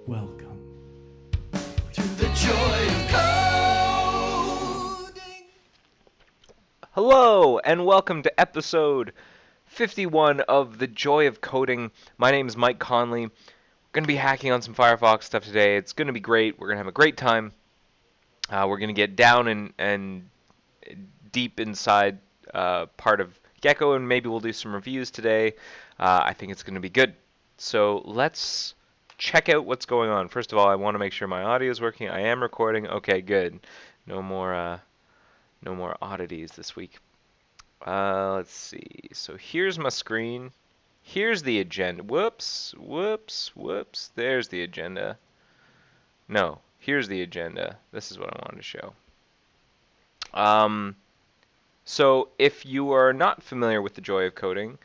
Welcome. To the joy of coding. Hello, and welcome to episode 51 of The Joy of Coding. My name is Mike Conley. We're going to be hacking on some Firefox stuff today. It's going to be great. We're going to have a great time. We're going to get down and deep inside part of Gecko, and maybe we'll do some reviews today. I think it's going to be good. So let's check out what's going on. First of all, I want to make sure my audio is working. I am recording. Okay, good. No more oddities this week. Let's see. So here's my screen. Here's the agenda. Whoops. There's the agenda. No, here's the agenda. This is what I wanted to show. So if you are not familiar with the joy of coding,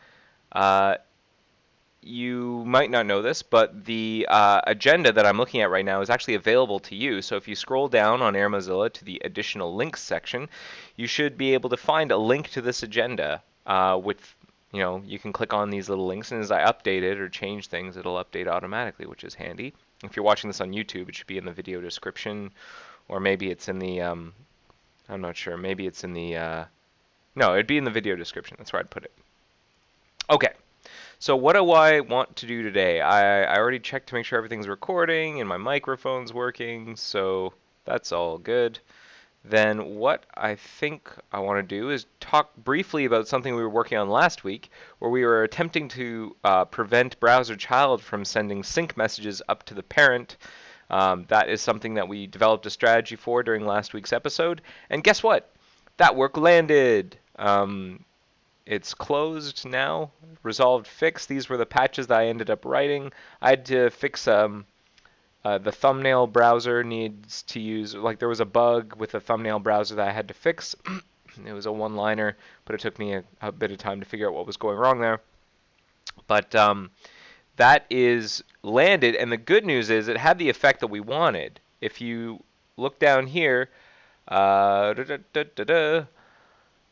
you might not know this, but the agenda that I'm looking at right now is actually available to you. So if you scroll down on AirMozilla to the additional links section, you should be able to find a link to this agenda you can click on these little links, and as I update it or change things, it'll update automatically, which is handy. If you're watching this on YouTube, it should be in the video description, or maybe it's in the, I'm not sure, maybe it's in the, no, it'd be in the video description. That's where I'd put it. Okay. So what do I want to do today? I already checked to make sure everything's recording and my microphone's working, so that's all good. Then what I think I want to do is talk briefly about something we were working on last week, where we were attempting to prevent browser child from sending sync messages up to the parent. That is something that we developed a strategy for during last week's episode, and guess what? That work landed. It's closed now, resolved, fixed. These were the patches that I ended up writing. I had to fix the thumbnail browser needs to use, like there was a bug with the thumbnail browser that I had to fix. It was a one-liner, but it took me a bit of time to figure out what was going wrong there. But that is landed, and the good news is it had the effect that we wanted. If you look down here,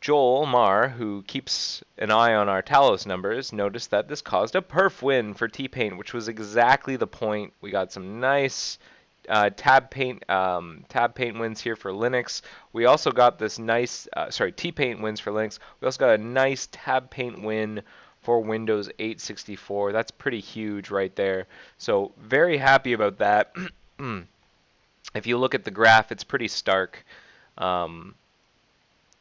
Joel Marr, who keeps an eye on our Talos numbers, noticed that this caused a perf win for T-Paint, which was exactly the point. We got some nice tab paint wins here for Linux. We also got this nice, T-Paint wins for Linux. We also got a nice tab paint win for Windows 864. That's pretty huge right there. So very happy about that. If you look at the graph, it's pretty stark.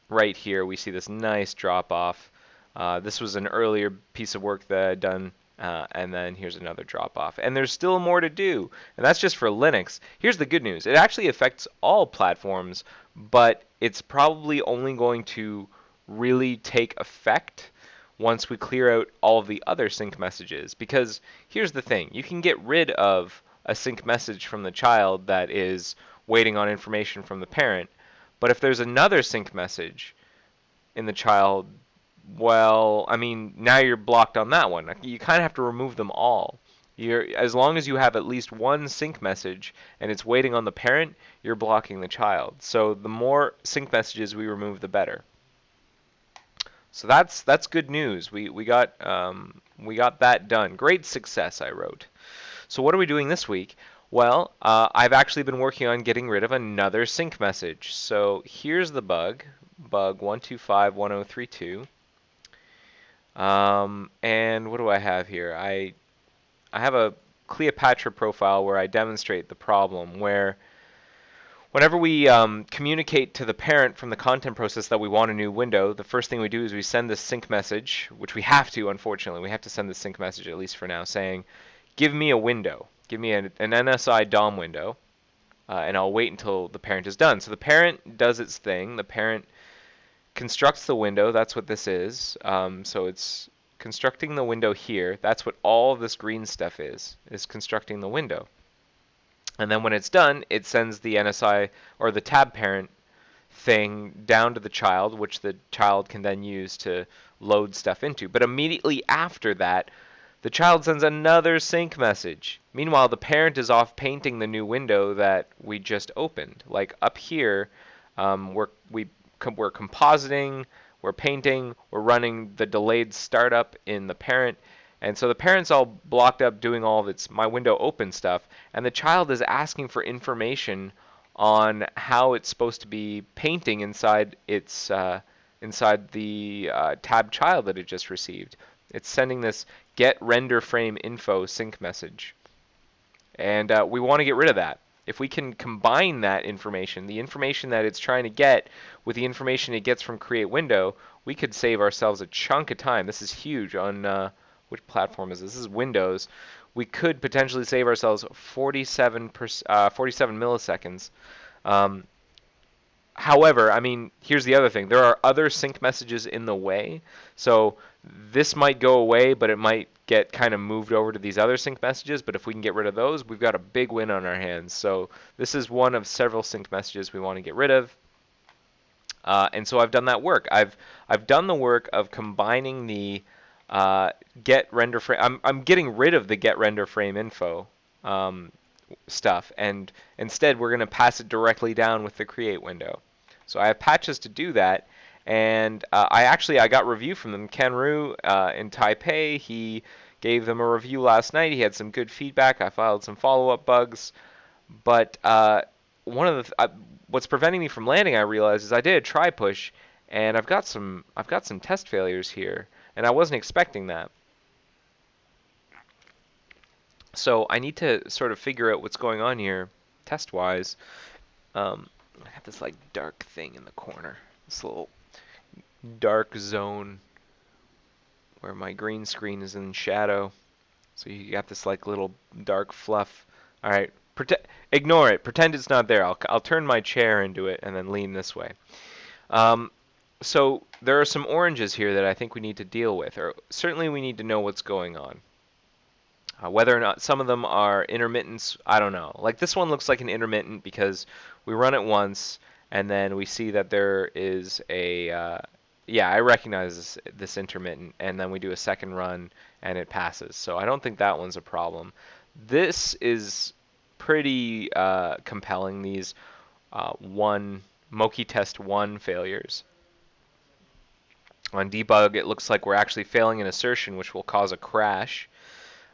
Right here, we see this nice drop off. This was an earlier piece of work that I'd done, and then here's another drop off. And there's still more to do, and that's just for Linux. Here's the good news. It actually affects all platforms, but it's probably only going to really take effect once we clear out all of the other sync messages. Because here's the thing. You can get rid of a sync message from the child that is waiting on information from the parent. But if there's another sync message in the child, well, I mean, now you're blocked on that one. You kind of have to remove them all. As long as you have at least one sync message and it's waiting on the parent, you're blocking the child. So the more sync messages we remove, the better. So that's good news. We got that done. Great success, I wrote. So what are we doing this week? Well, I've actually been working on getting rid of another sync message. So here's the bug 1251032. And what do I have here? I have a Cleopatra profile where I demonstrate the problem, where whenever we communicate to the parent from the content process that we want a new window, the first thing we do is we send this sync message, which we have to, unfortunately. We have to send this sync message, at least for now, saying, give me a window. Give me an NSI DOM window, and I'll wait until the parent is done. So the parent does its thing. The parent constructs the window. That's what this is. So it's constructing the window here. That's what all of this green stuff is constructing the window. And then when it's done, it sends the NSI or the tab parent thing down to the child, which the child can then use to load stuff into. But immediately after that, the child sends another sync message. Meanwhile, the parent is off painting the new window that we just opened. Like up here, we're compositing, we're painting, we're running the delayed startup in the parent, And so the parent's all blocked up doing all of its my window open stuff, and the child is asking for information on how it's supposed to be painting inside its inside the tab child that it just received. It's sending this get render frame info sync message, and we want to get rid of that. If we can combine that information, the information that it's trying to get, with the information it gets from Create Window, we could save ourselves a chunk of time. This is huge on which platform is this? This is Windows. We could potentially save ourselves 47 milliseconds. Um, However, I mean, here's the other thing. There are other sync messages in the way. So this might go away, but it might get kind of moved over to these other sync messages. But if we can get rid of those, we've got a big win on our hands. So this is one of several sync messages we want to get rid of. And so I've done that work. I've done the work of combining the get render frame. I'm getting rid of the get render frame info stuff, and instead we're going to pass it directly down with the create window. So I have patches to do that, and I got review from them. Ken Rue in Taipei, he gave them a review last night. He had some good feedback. I filed some follow-up bugs, but one of the what's preventing me from landing, I realized, is I did a try push, and I've got some test failures here, and I wasn't expecting that. So I need to sort of figure out what's going on here test-wise. I have this like dark thing in the corner, this little dark zone where my green screen is in shadow. So you got this like little dark fluff. All right, ignore it. Pretend it's not there. I'll turn my chair into it and then lean this way. So there are some oranges here that I think we need to deal with, or certainly we need to know what's going on. Whether or not some of them are intermittents, I don't know. Like this one looks like an intermittent because we run it once and then we see that there is a, yeah, I recognize this intermittent, and then we do a second run and it passes. So I don't think that one's a problem. This is pretty compelling, these Moki test 1 failures. On debug, it looks like we're actually failing an assertion, which will cause a crash.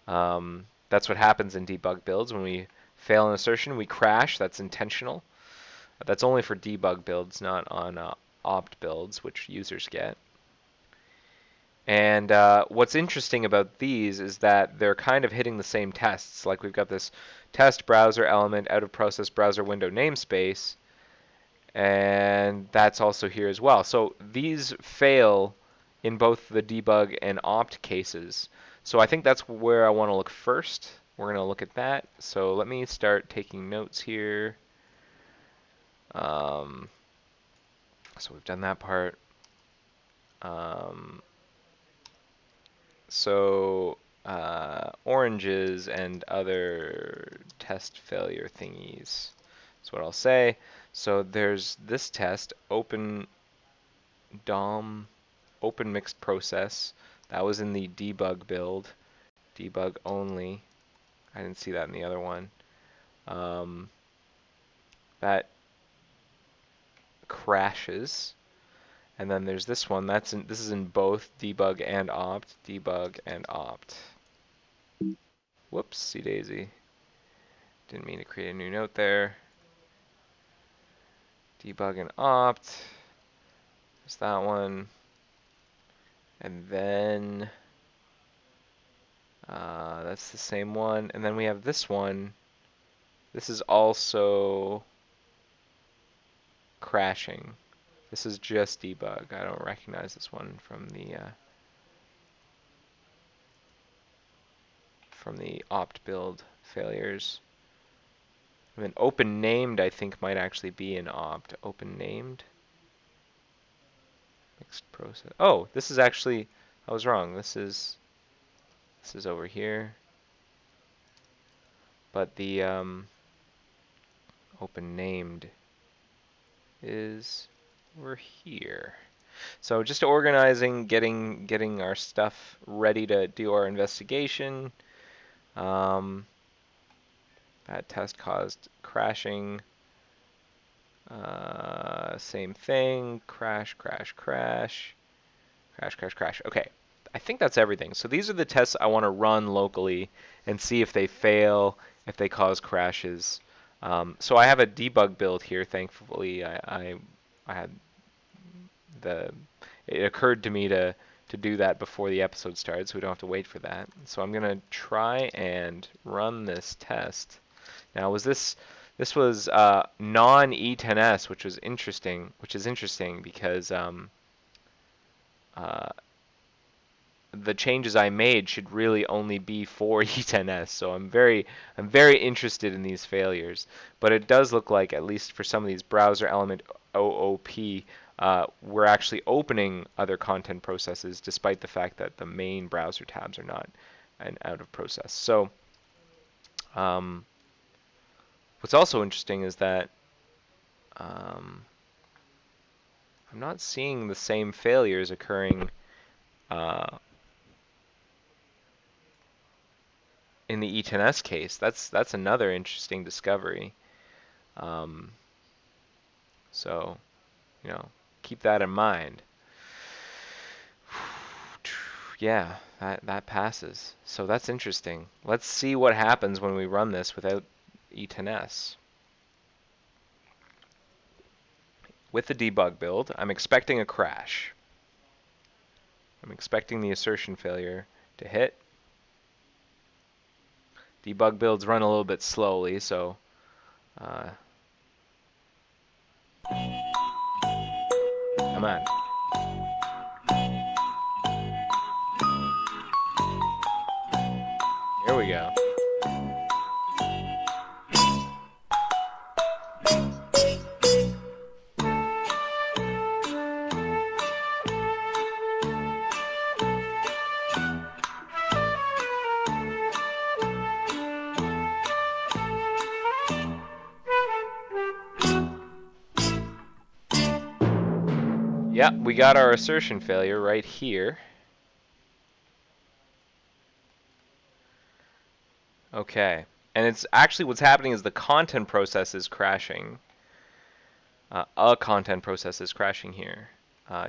That's what happens in debug builds. When we fail an assertion, we crash. That's intentional. That's only for debug builds, not on opt builds, which users get. And what's interesting about these is that they're kind of hitting the same tests. Like we've got this test browser element out of process browser window namespace, and that's also here as well. So these fail in both the debug and opt cases. So I think that's where I want to look first. We're going to look at that. So let me start taking notes here. So we've done that part. Oranges and other test failure thingies. That's what I'll say. So there's this test, open DOM, open mixed process. That was in the debug build, debug only. I didn't see that in the other one. That crashes. And then there's this one. This is in both debug and opt. Debug and opt. Whoopsie daisy. Didn't mean to create a new note there. Debug and opt. There's that one. And then that's the same one. And then we have this one. This is also crashing. This is just debug. I don't recognize this one from the opt build failures. I mean, open named I think might actually be an opt. Open named. Mixed process. Oh, this is actually, I was wrong. This is over here. But the open named is over here. So just organizing, getting our stuff ready to do our investigation. That test caused crashing. Same thing. Crash, crash, crash. Crash, crash, crash. Okay. I think that's everything. So these are the tests I want to run locally and see if they fail, if they cause crashes. So I have a debug build here. Thankfully, I had the it occurred to me to do that before the episode started, so we don't have to wait for that. So I'm gonna try and run this test. Now, this was non E10S, which was interesting, which is interesting because uh, the changes I made should really only be for E10S. So I'm very interested in these failures. But it does look like, at least for some of these browser element OOP, we're actually opening other content processes despite the fact that the main browser tabs are not out of process. So um, what's also interesting is that um, I'm not seeing the same failures occurring in the E10S case. That's another interesting discovery. Um, so, keep that in mind. Yeah, that passes. So that's interesting. Let's see what happens when we run this without E10S. With the debug build, I'm expecting a crash. I'm expecting the assertion failure to hit. Debug builds run a little bit slowly, so come on. Here we go. Yep, we got our assertion failure right here. Okay, and it's actually what's happening is the content process is crashing. A content process is crashing here.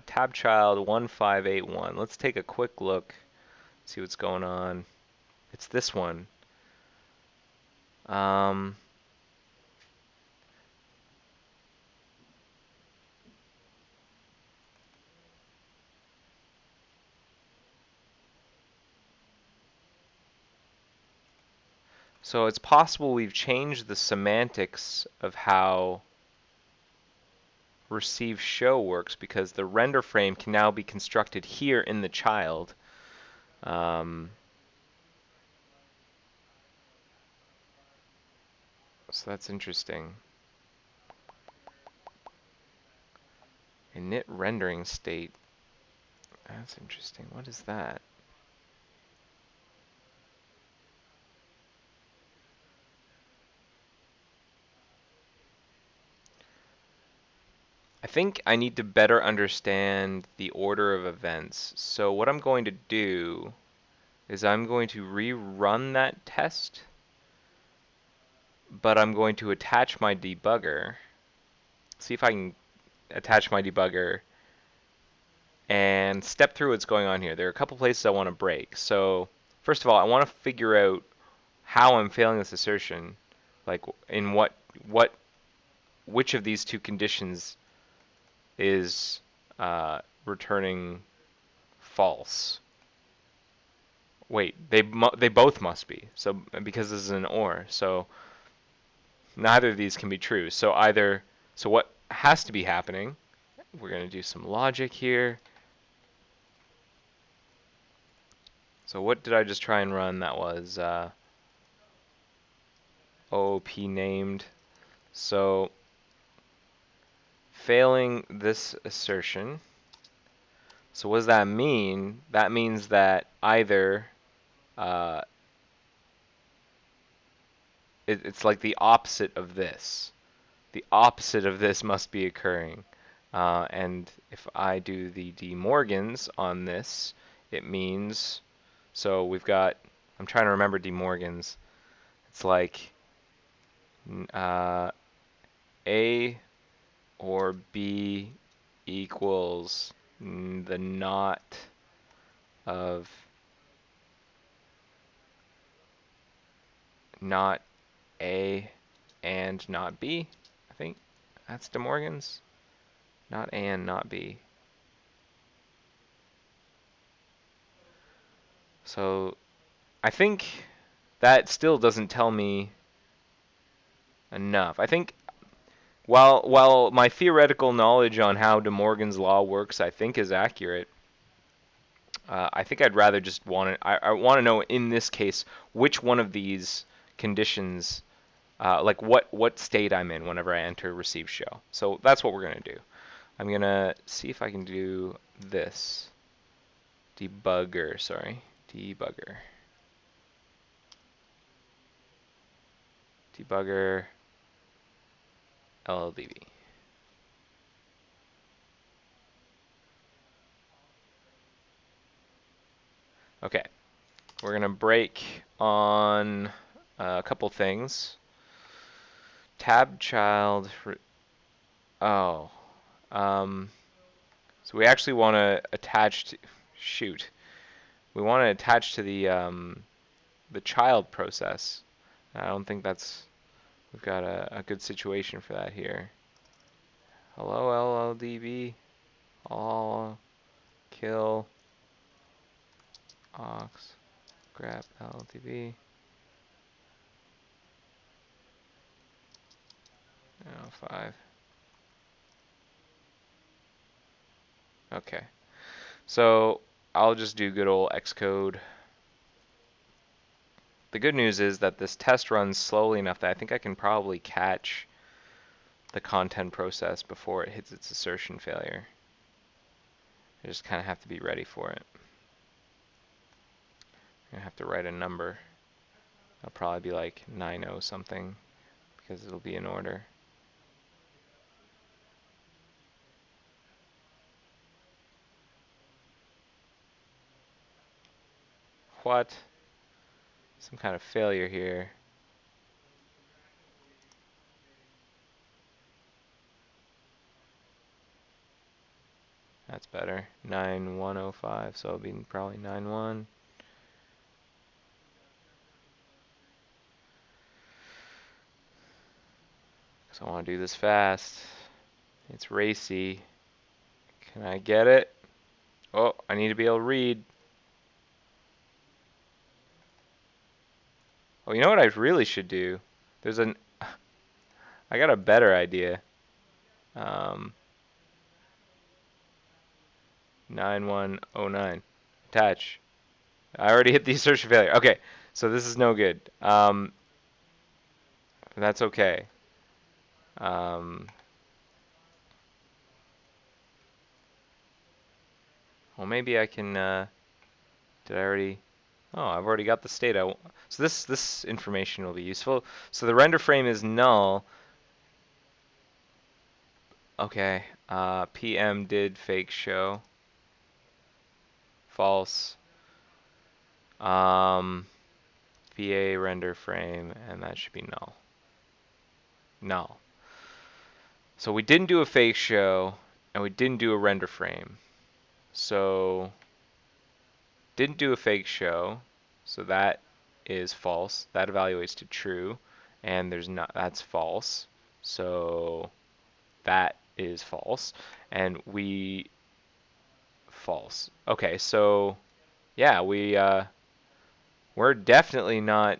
Tab child 1581. Let's take a quick look, see what's going on. It's this one. So it's possible we've changed the semantics of how receive show works, because the render frame can now be constructed here in the child. So that's interesting. Init rendering state. That's interesting. What is that? I think I need to better understand the order of events. So what I'm going to do is I'm going to rerun that test, but I'm going to attach my debugger. See if I can attach my debugger and step through what's going on here. There are a couple places I want to break. So first of all, I want to figure out how I'm failing this assertion, like in which of these two conditions is returning false. Wait, they both must be. So because this is an or, so neither of these can be true. So what has to be happening? We're going to do some logic here. So what did I just try and run? That was OOP named. So failing this assertion. So what does that mean? That means that either it's like the opposite of this. The opposite of this must be occurring. And if I do the De Morgans on this, it means, so we've got, I'm trying to remember De Morgans. It's like A or B equals the not of not A and not B. I think that's De Morgan's. Not A and not B. So I think that still doesn't tell me enough. I think while my theoretical knowledge on how De Morgan's law works, I think is accurate, I think I'd rather just I want to know in this case which one of these conditions, like what state I'm in whenever I enter receive show. So that's what we're gonna do. I'm gonna see if I can do this. Debugger, sorry, debugger. Debugger LLDB. Okay, we're gonna break on a couple things. Tab child. Oh, so we actually want to attach to. Shoot, we want to attach to the child process. I don't think that's. We've got a good situation for that here. Hello LLDB. All kill ox grab LLDB. No, 5. Okay. So I'll just do good old Xcode. The good news is that this test runs slowly enough that I think I can probably catch the content process before it hits its assertion failure. I just kind of have to be ready for it. I'm going to have to write a number. It'll probably be like 90 something because it'll be in order. What? Some kind of failure here. That's better. 9105, so it'll be probably 91. Because I want to do this fast. It's racy. Can I get it? Oh, I need to be able to read. Oh, you know what I really should do? There's an... I got a better idea. 9109. Attach. I already hit the assertion failure. Okay, so this is no good. That's okay. Well, maybe I can. Did I already? Oh, I've already got the state. So this information will be useful. So the render frame is null. Okay. PM did fake show. False. VA render frame, and that should be null. Null. So we didn't do a fake show, and we didn't do a render frame. So didn't do a fake show, so that is false. That evaluates to true, and there's not. That's false. So that is false, and we false. Okay, so yeah, we're definitely not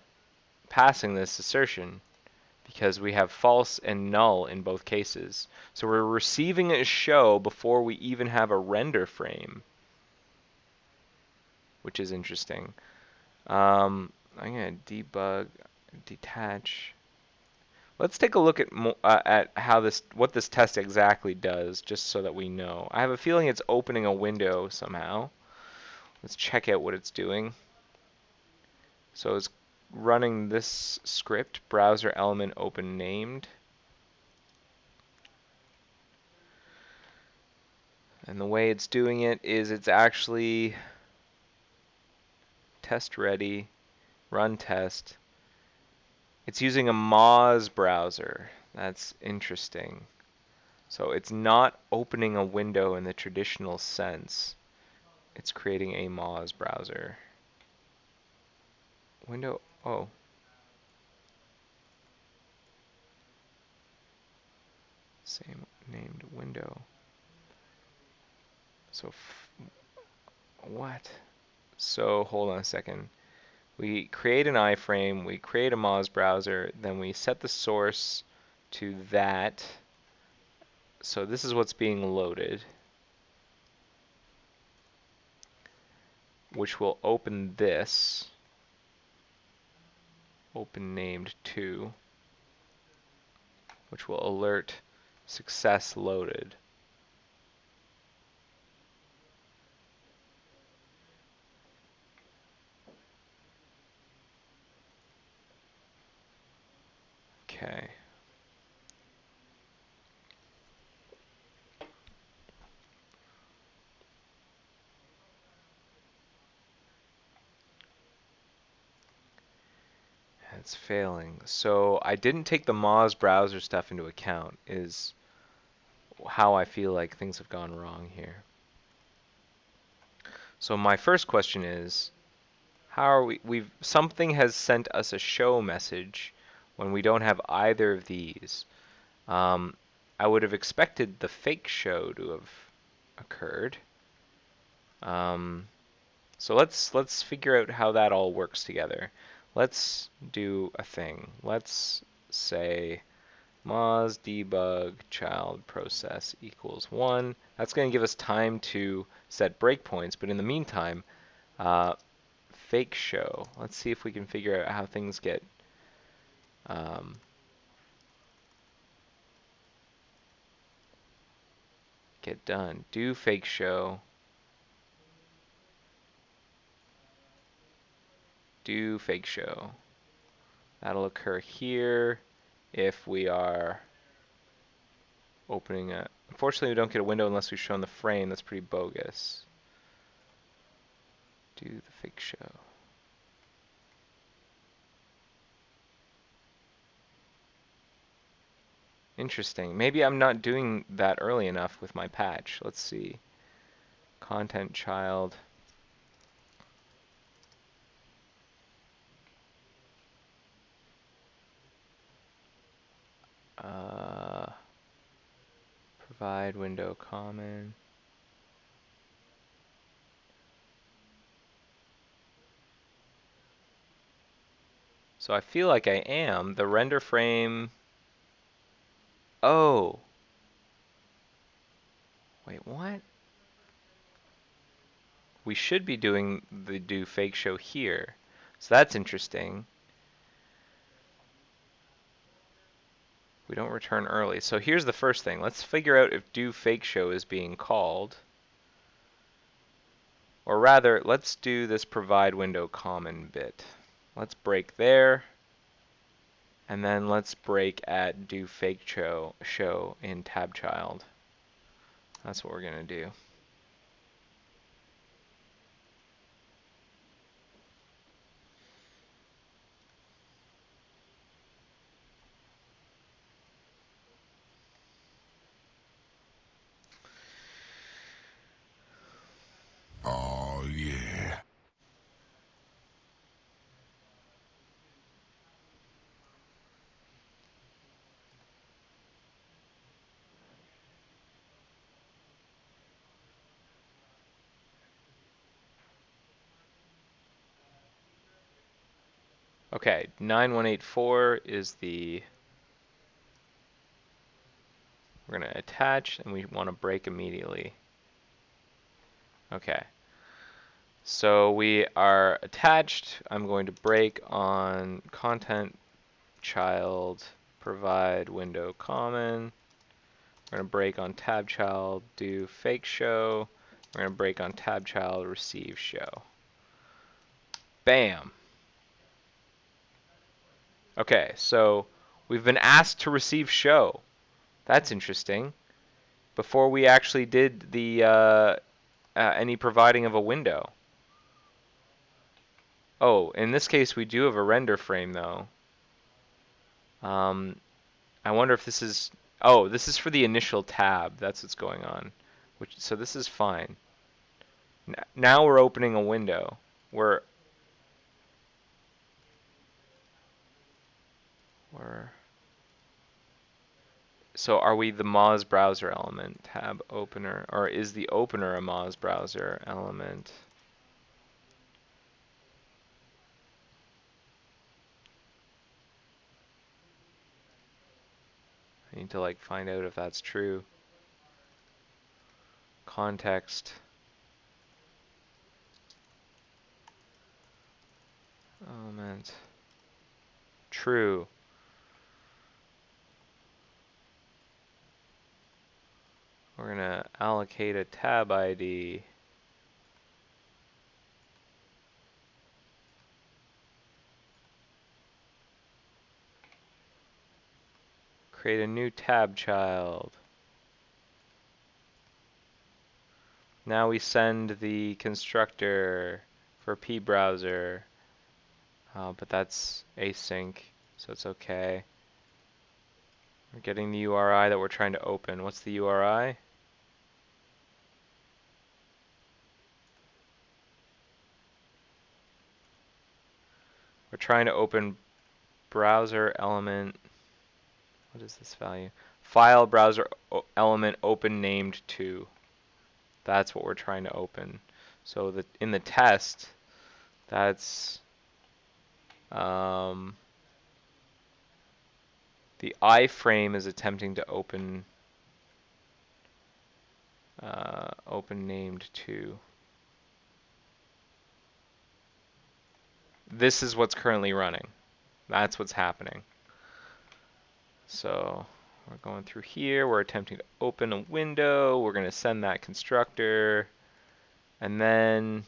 passing this assertion because we have false and null in both cases. So we're receiving a show before we even have a render frame, which is interesting. I'm gonna debug, detach. Let's take a look at how what this test exactly does, just so that we know. I have a feeling it's opening a window somehow. Let's check out what it's doing. So it's running this script, browser element open named. And the way it's doing it is it's actually test ready, run test. It's using a Moz browser. That's interesting. So it's not opening a window in the traditional sense. It's creating a Moz browser. Window, oh. Same named window. So, what? So, hold on a second. We create an iframe, we create a Moz browser, then we set the source to that. So this is what's being loaded, which will open this, open named 2, which will alert success loaded. Okay. It's failing. So I didn't take the Moz browser stuff into account, is how I feel like things have gone wrong here. So my first question is, how are something has sent us a show message when we don't have either of these. I would have expected the fake show to have occurred. So let's figure out how that all works together. Let's do a thing. Let's say Moz debug child process equals 1. That's going to give us time to set breakpoints, but in the meantime, fake show. Let's see if we can figure out how things get done. Do fake show. Do fake show. That'll occur here if we are opening a... Unfortunately, we don't get a window unless we've shown the frame. That's pretty bogus. Do the fake show. Interesting. Maybe I'm not doing that early enough with my patch. Let's see. Content child. Provide window common. So I feel like I am. The render frame... Oh. Wait, what? We should be doing the do fake show here. So that's interesting. We don't return early. So here's the first thing. Let's figure out if do fake show is being called. Or rather, let's do this provide window common bit. Let's break there. And then let's break at do fake show in tab child. That's what we're going to do. Oh, yeah. Okay, 9184 is the... We're going to attach, and we want to break immediately. Okay. So we are attached. I'm going to break on content child provide window common. We're going to break on tab child do fake show. We're going to break on tab child receive show. Bam. Okay, so we've been asked to receive show. That's interesting. Before we actually did the any providing of a window. Oh, in this case we do have a render frame though. I wonder if this is... Oh, this is for the initial tab. That's what's going on. So this is fine. Now we're opening a window. We're so are we the Moz browser element tab opener, or is the opener a Moz browser element? I need to like find out if that's true. Context element true. We're gonna allocate a tab ID. Create a new tab child. Now we send the constructor for pbrowser, but that's async, so it's okay. We're getting the URI that we're trying to open. What's the URI? We're trying to open browser element. What is this value? File browser element open named to. That's what we're trying to open. So in the test, that's the iframe is attempting to open open named to. This is what's currently running. That's what's happening. So we're going through here. We're attempting to open a window. We're going to send that constructor. And then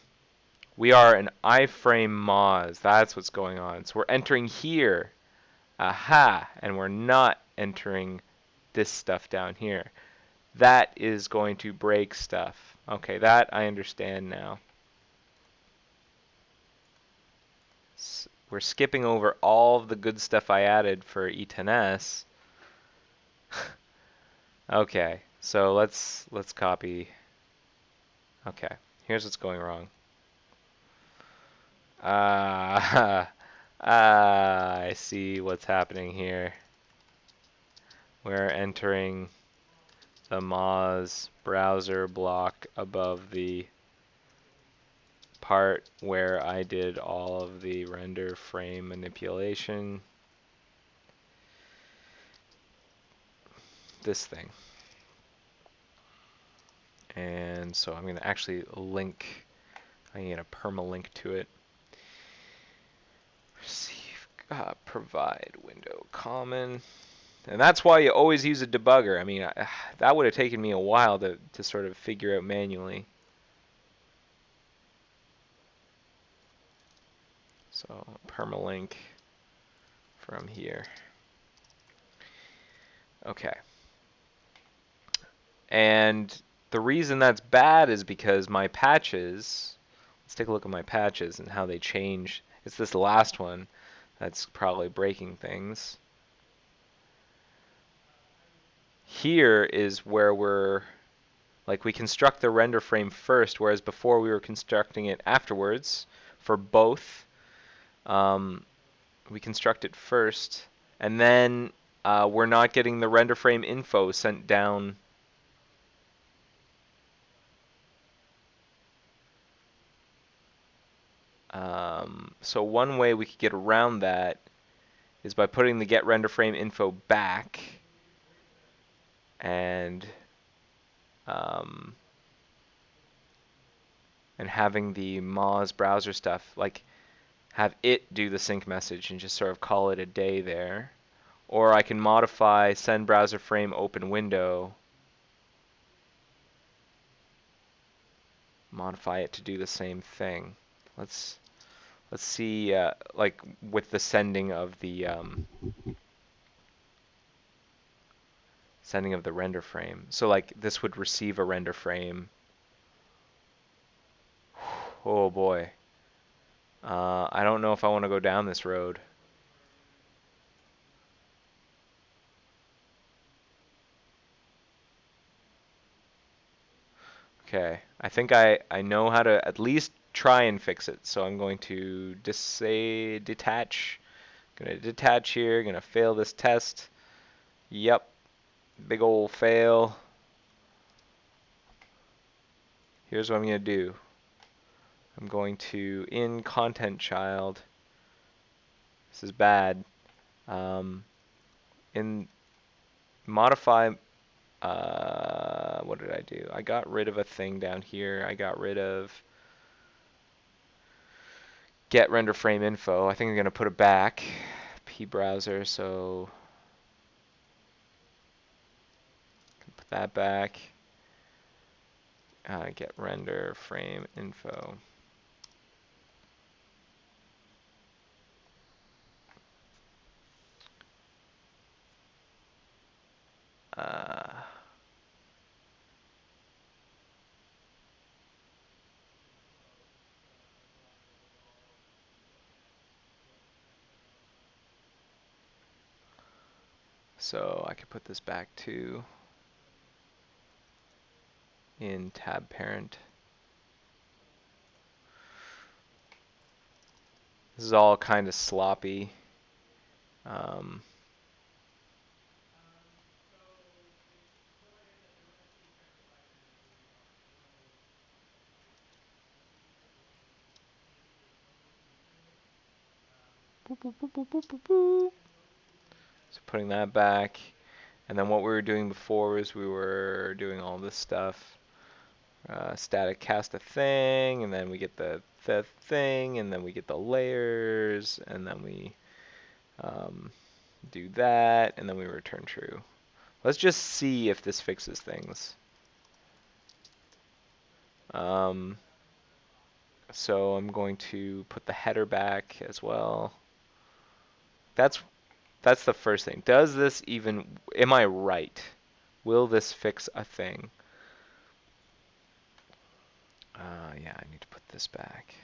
we are an iframe Moz. That's what's going on. So we're entering here. Aha! And we're not entering this stuff down here. That is going to break stuff. Okay, that I understand now. We're skipping over all of the good stuff I added for E10S. Okay, so let's copy. Okay, here's what's going wrong. I see what's happening here. We're entering the Moz browser block above the part where I did all of the render frame manipulation. This thing. And so I'm going to actually link, I'm going to permalink to it. Receive, provide window common. And that's why you always use a debugger. I mean, that would have taken me a while to sort of figure out manually. So permalink from here. Okay. And the reason that's bad is because my patches, let's take a look at my patches and how they change. It's this last one that's probably breaking things. Here is where we construct the render frame first, whereas before we were constructing it afterwards for both. We construct it first, and then we're not getting the render frame info sent down. So one way we could get around that is by putting the get render frame info back and having the Moz browser stuff, like have it do the sync message and just sort of call it a day there. Or I can modify send browser frame open window, modify it to do the same thing. Let's see, like with the sending of the render frame. So like this would receive a render frame. Oh boy. I don't know if I want to go down this road. Okay, I think I know how to at least try and fix it. So I'm going to just say detach. Gonna detach here, gonna fail this test. Yep, big ol' fail. Here's what I'm gonna do. I'm going to, in content child, this is bad, in modify, what did I do? I got rid of a thing down here. I got rid of get render frame info. I think I'm gonna put it back. P browser, so put that back. Get render frame info. So I could put this back to in tab parent. This is all kind of sloppy. Um, boop, boop, boop, boop, boop, boop, boop. So putting that back. And then what we were doing before was we were doing all this stuff. Static cast a thing, and then we get the thing, and then we get the layers, and then we do that, and then we return true. Let's just see if this fixes things. So I'm going to put the header back as well. That's the first thing. Does this even, am I right? Will this fix a thing? Yeah, I need to put this back.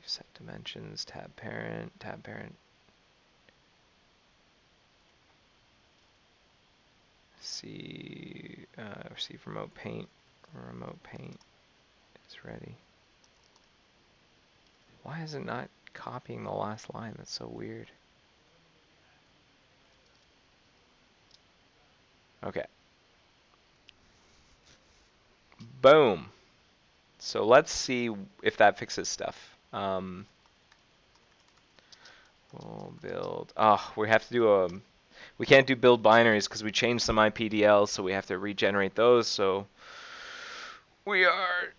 Set dimensions, tab parent, tab parent. See, receive remote paint. Remote paint is ready. Why is it not copying the last line? That's so weird. Okay. Boom. So let's see if that fixes stuff. We'll build. Oh, we have to do a. We can't do build binaries because we changed some IPDLs, so we have to regenerate those. So we are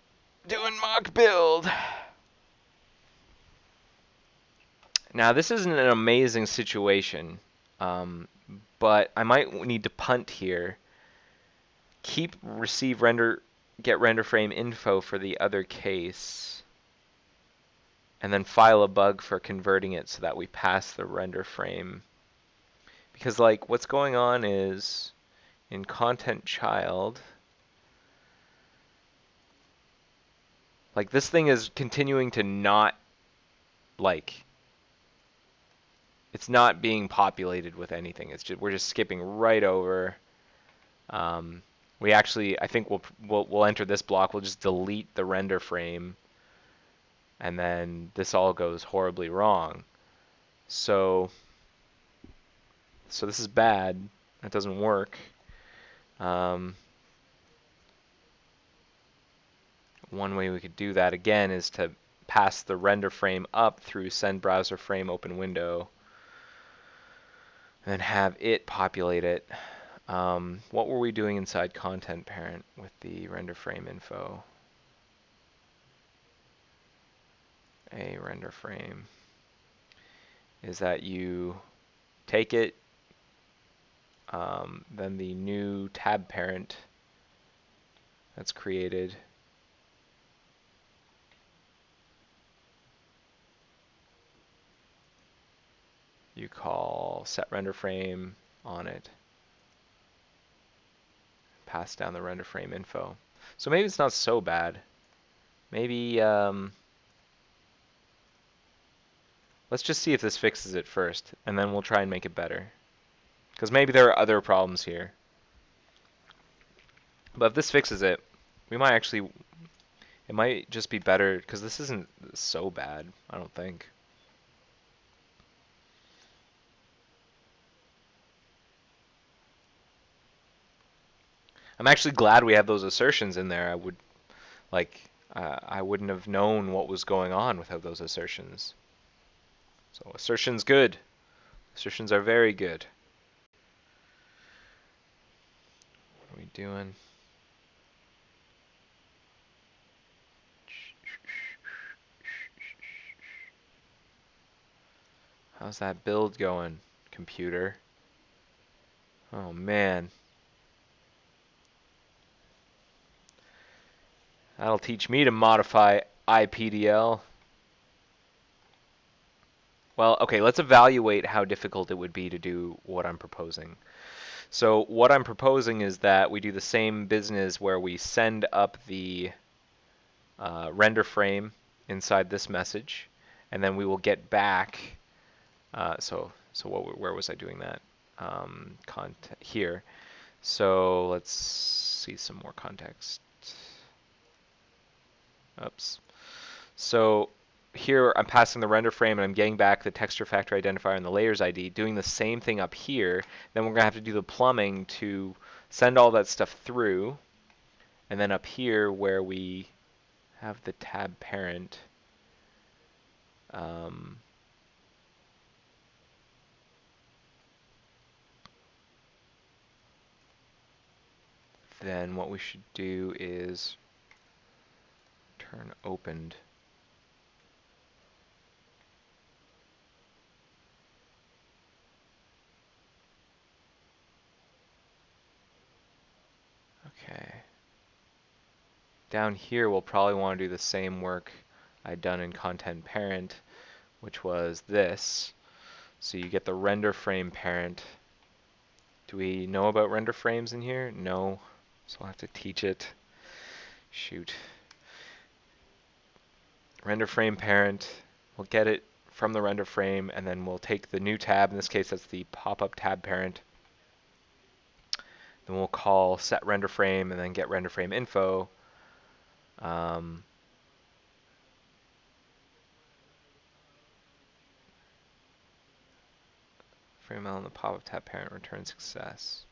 doing mock build. Now this isn't an amazing situation, but I might need to punt here. Keep receive render, get render frame info for the other case, and then file a bug for converting it so that we pass the render frame. Because like what's going on is in content child, like this thing is continuing to not like. It's not being populated with anything. It's just we're just skipping right over. We actually, I think we'll enter this block. We'll just delete the render frame, and then this all goes horribly wrong. So this is bad. That doesn't work. One way we could do that again is to pass the render frame up through send browser frame open window, and then have it populate it. What were we doing inside content parent with the render frame info? A render frame is that you take it, then the new tab parent that's created, you call set render frame on it, pass down the render frame info. So maybe it's not so bad. Maybe let's just see if this fixes it first, and then we'll try and make it better. Because maybe there are other problems here. But if this fixes it, We might actually, it might just be better, because this isn't so bad, I don't think. I'm actually glad we have those assertions in there. I wouldn't have known what was going on without those assertions. So assertions good. Assertions are very good. What are we doing? How's that build going, computer? Oh man. That'll teach me to modify IPDL. Well, okay, let's evaluate how difficult it would be to do what I'm proposing. So what I'm proposing is that we do the same business where we send up the render frame inside this message, and then we will get back. Where was I doing that? Here. So let's see some more context. Oops. So here I'm passing the render frame and I'm getting back the texture factor identifier and the layers ID, doing the same thing up here. Then we're going to have to do the plumbing to send all that stuff through. And then up here where we have the tab parent, then what we should do is turn opened. Okay. Down here we'll probably want to do the same work I'd done in content parent, which was this. So you get the render frame parent. Do we know about render frames in here? No. So I'll have to teach it. Shoot. Render frame parent. We'll get it from the render frame, and then we'll take the new tab. In this case, that's the pop-up tab parent. Then we'll call set render frame and then get render frame info. Frame element the pop-up tab parent return success.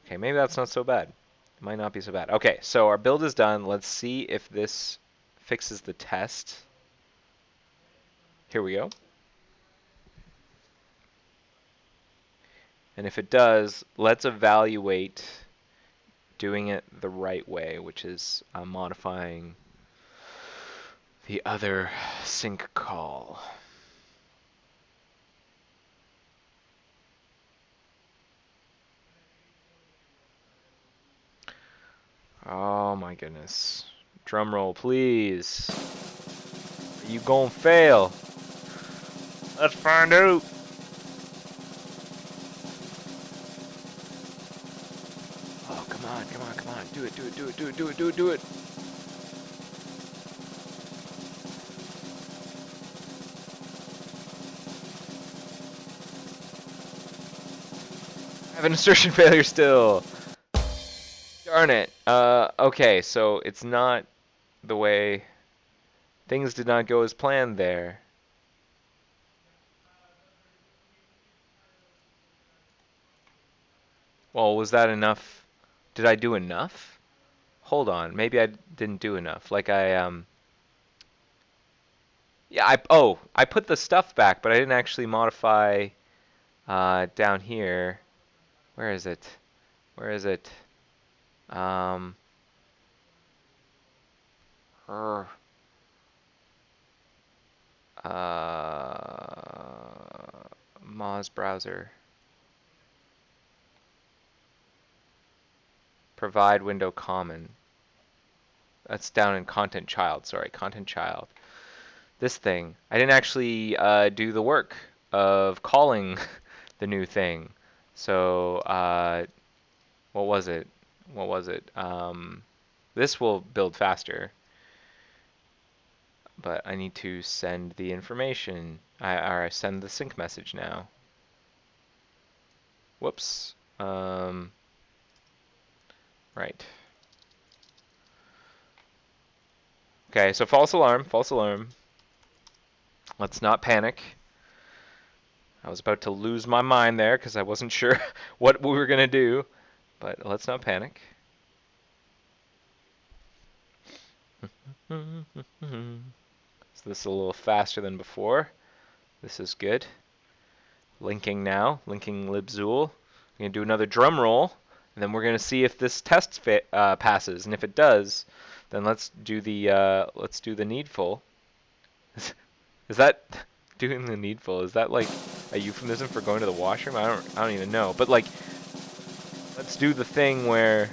Okay, maybe that's not so bad. It might not be so bad. Okay, so our build is done. Let's see if this fixes the test. Here we go. And if it does, let's evaluate doing it the right way, which is modifying the other sync call. Oh my goodness. Drum roll, please. Are you gonna fail? Let's find out. Oh, come on, come on, come on. Do it, do it, do it, do it, do it, do it, do it. I have an insertion failure still. Darn it. Okay, so it's not the way. Things did not go as planned there. Well, was that enough? Did I do enough? Hold on, maybe I didn't do enough. Yeah, I put the stuff back, but I didn't actually modify down here. Where is it? Where is it? Um, er, Moz browser. Provide window common. That's down in content child. Sorry, content child. This thing. I didn't actually do the work of calling the new thing. So what was it? What was it? This will build faster, but I need to send the information. Or I send the sync message now. Whoops. Right. Okay, so false alarm, false alarm. Let's not panic. I was about to lose my mind there because I wasn't sure what we were going to do, but let's not panic. So this is a little faster than before. This is good. Linking now, linking libzool. We're going to do another drum roll, and then we're going to see if this test passes, and if it does, then let's do the needful. Is that doing the needful? Is that like a euphemism for going to the washroom? I don't even know. But like, let's do the thing where,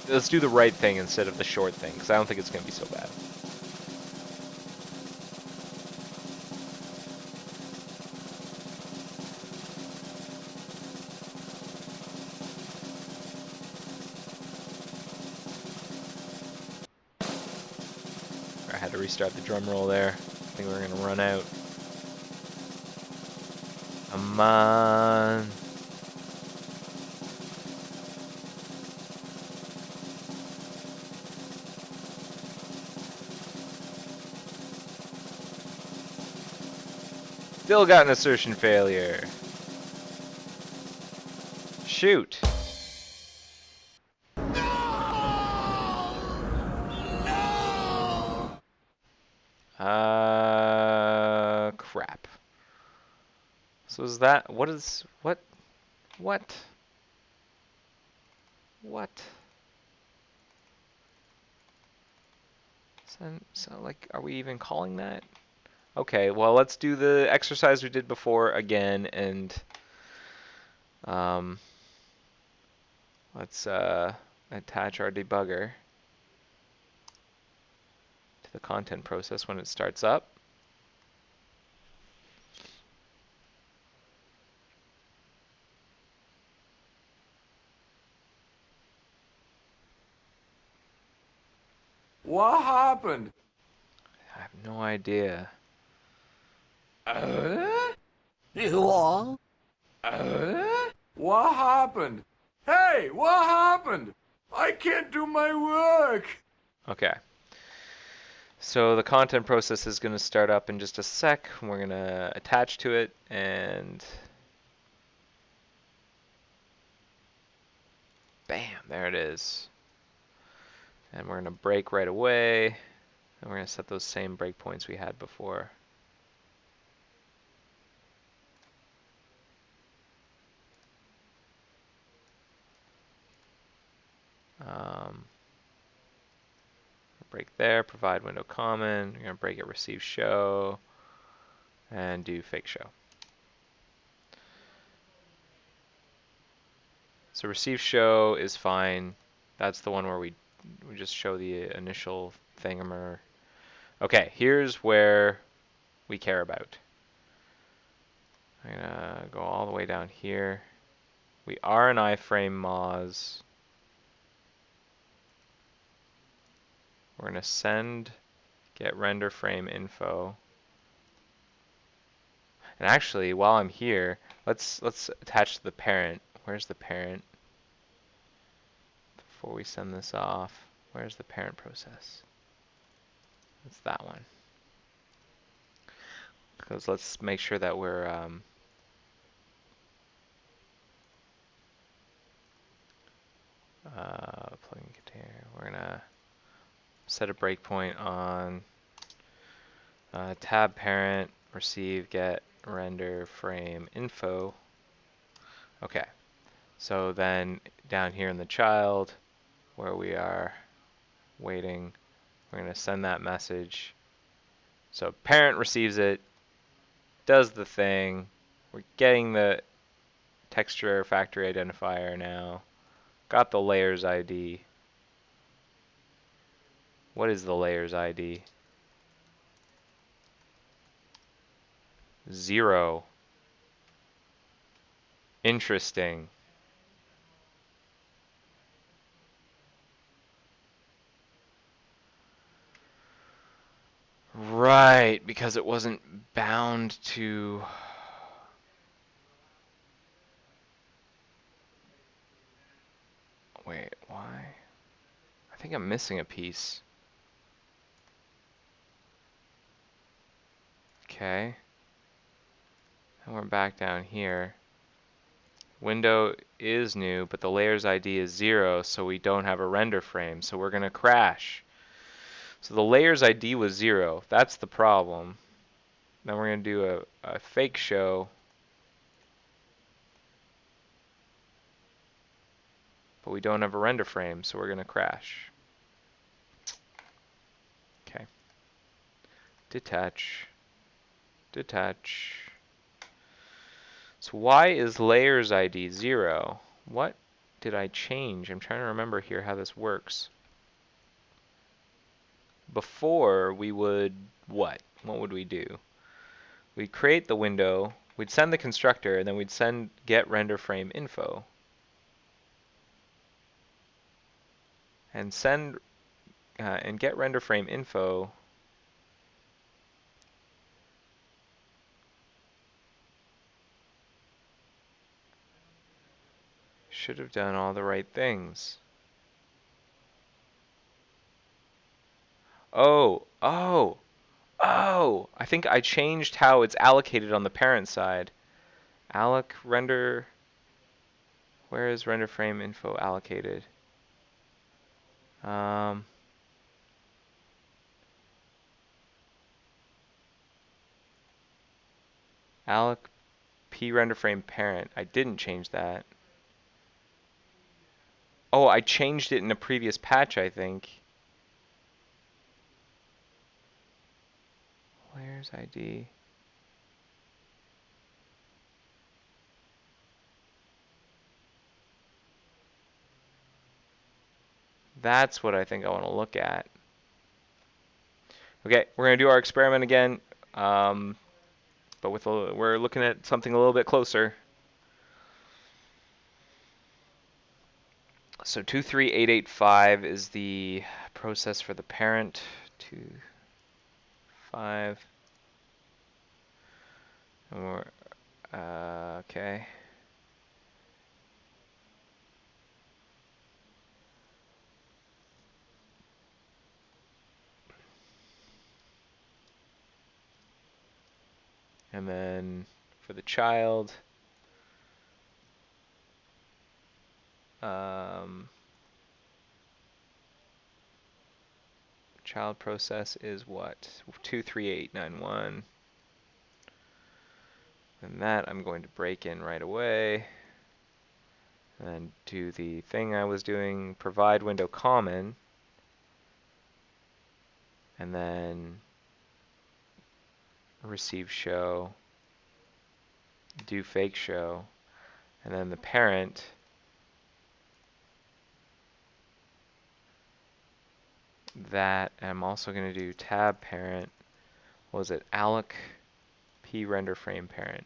let's do the right thing instead of the short thing, because I don't think it's going to be so bad. I had to restart the drum roll there. I think we're going to run out. Come on. Still got an assertion failure. Shoot. Crap. So is that, what? So like, are we even calling that? Okay, well, let's do the exercise we did before again, and let's attach our debugger to the content process when it starts up. What happened? I have no idea. What? What happened? Hey, what happened? I can't do my work. Okay. So the content process is going to start up in just a sec. We're going to attach to it, and bam, there it is. And we're going to break right away, and we're going to set those same breakpoints we had before. Break there, provide window common. You're going to break it receive show, and do fake show. So receive show is fine. That's the one where we just show the initial thingamer. Okay, here's where we care about. I'm gonna go all the way down here. We are an iframe Moz. We're gonna send get render frame info. And actually, while I'm here, let's attach to the parent. Where's the parent? Before we send this off, where's the parent process? It's that one. Because let's make sure that we're plugin container. We're gonna set a breakpoint on tab parent receive get render frame info. Okay, so then down here in the child where we are waiting, we're going to send that message. So parent receives it, does the thing. We're getting the texture factory identifier now. Got the layers ID. What is the layers ID? 0. Interesting. Right, because it wasn't bound to Wait, why? I think I'm missing a piece. Okay. And we're back down here. Window is new, but the layers ID is 0, so we don't have a render frame, so we're going to crash. So the layers ID was 0. That's the problem. Then we're going to do a fake show. But we don't have a render frame, so we're going to crash. Okay. Detach. Detach. So why is layers ID 0? What did I change? I'm trying to remember here how this works. Before we would what? What would we do? We'd create the window, we'd send the constructor, and then we'd send get render frame info. And send and get render frame info should have done all the right things. Oh, I think I changed how it's allocated on the parent side. Alloc render, where is render frame info allocated? Alloc p render frame parent. I didn't change that. Oh, I changed it in a previous patch, I think. Layers ID. That's what I think I want to look at. Okay, we're going to do our experiment again, but we're looking at something a little bit closer. So 23885 is the process for the parent. 25. And we're, okay. And then for the child, child process is what? 23891. And that I'm going to break in right away. And then do the thing I was doing, provide window common. And then receive show, do fake show, and then the parent that, and I'm also going to do tab parent, what was it, alloc p render frame parent.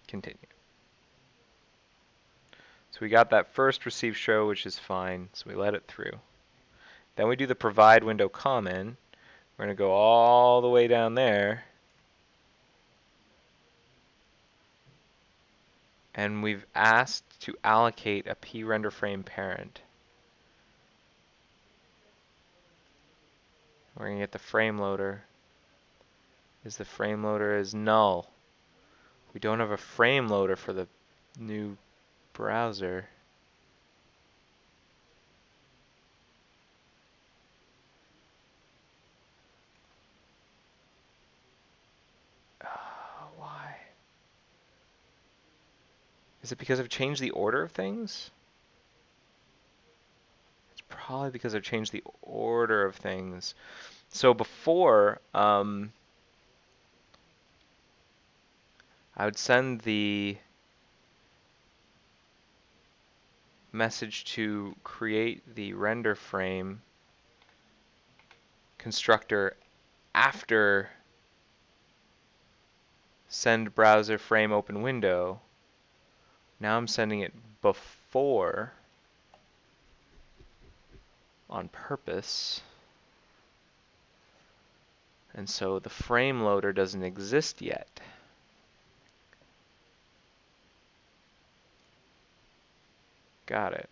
Continue. So we got that first receive show, which is fine, so we let it through. Then we do the provide window common. We're going to go all the way down there. And we've asked to allocate a p render frame parent. We're going to get the frame loader. Is the frame loader is null. We don't have a frame loader for the new browser. Why? Is it because I've changed the order of things? It's probably because I've changed the order of things. So before, I would send the message to create the render frame constructor after send browser frame open window. Now I'm sending it before. on purpose. And so the frame loader doesn't exist yet. Got it.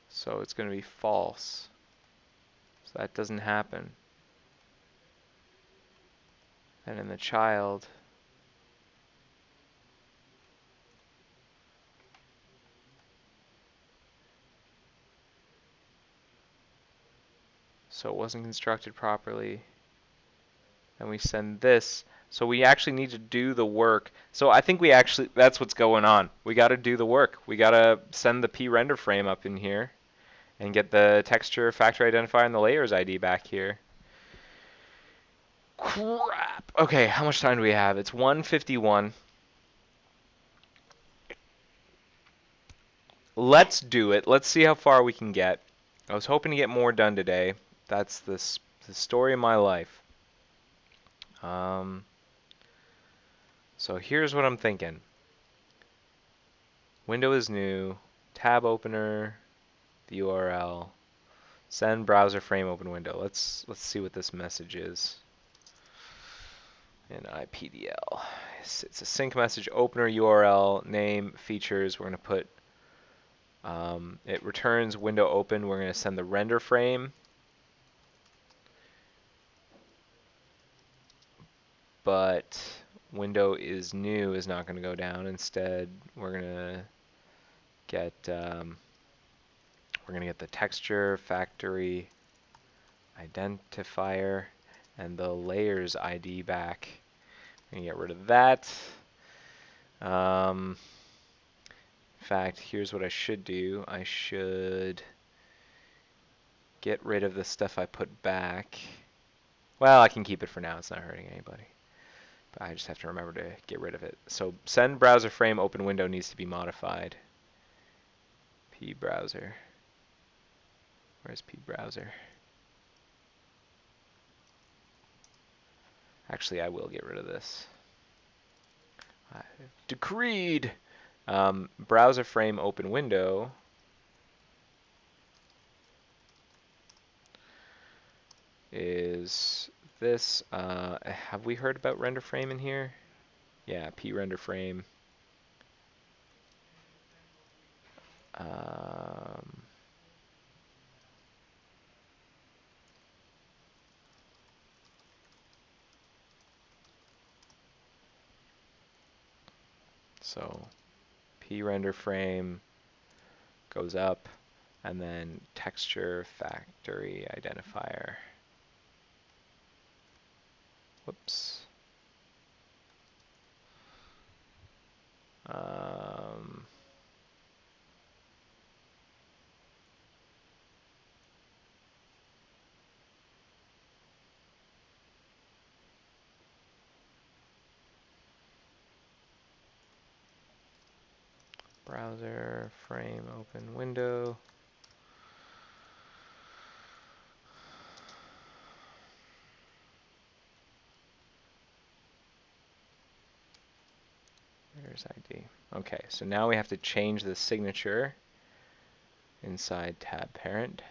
So it's going to be false. So that doesn't happen. And in the child, so it wasn't constructed properly. And we send this. So we actually need to do the work. So I think we actually, that's what's going on. We got to do the work. We got to send the p-render frame up in here and get the texture factory identifier and the layers ID back here. Crap. Okay, how much time do we have? It's 1:51. Let's do it. Let's see how far we can get. I was hoping to get more done today. That's the story of my life. So here's what I'm thinking. Window is new. Tab opener. The URL. Send browser frame open window. Let's see what this message is. In IPDL. It's a sync message opener URL name features. We're going to put it returns window open. We're going to send the render frame. But window is new is not going to go down. Instead, we're going to get the texture factory identifier and the layers ID back. We're going to get rid of that. In fact, here's what I should do. I should get rid of the stuff I put back. Well, I can keep it for now. It's not hurting anybody. But I just have to remember to get rid of it. So send browser frame open window needs to be modified. P browser. Where's P browser? Actually, I will get rid of this. I've decreed. Browser frame open window. Is this, have we heard about render frame in here? Yeah, P render frame. So P render frame goes up, and then texture factory identifier. Whoops. Browser frame open window. There's ID. Okay, so now we have to change the signature inside tab parent.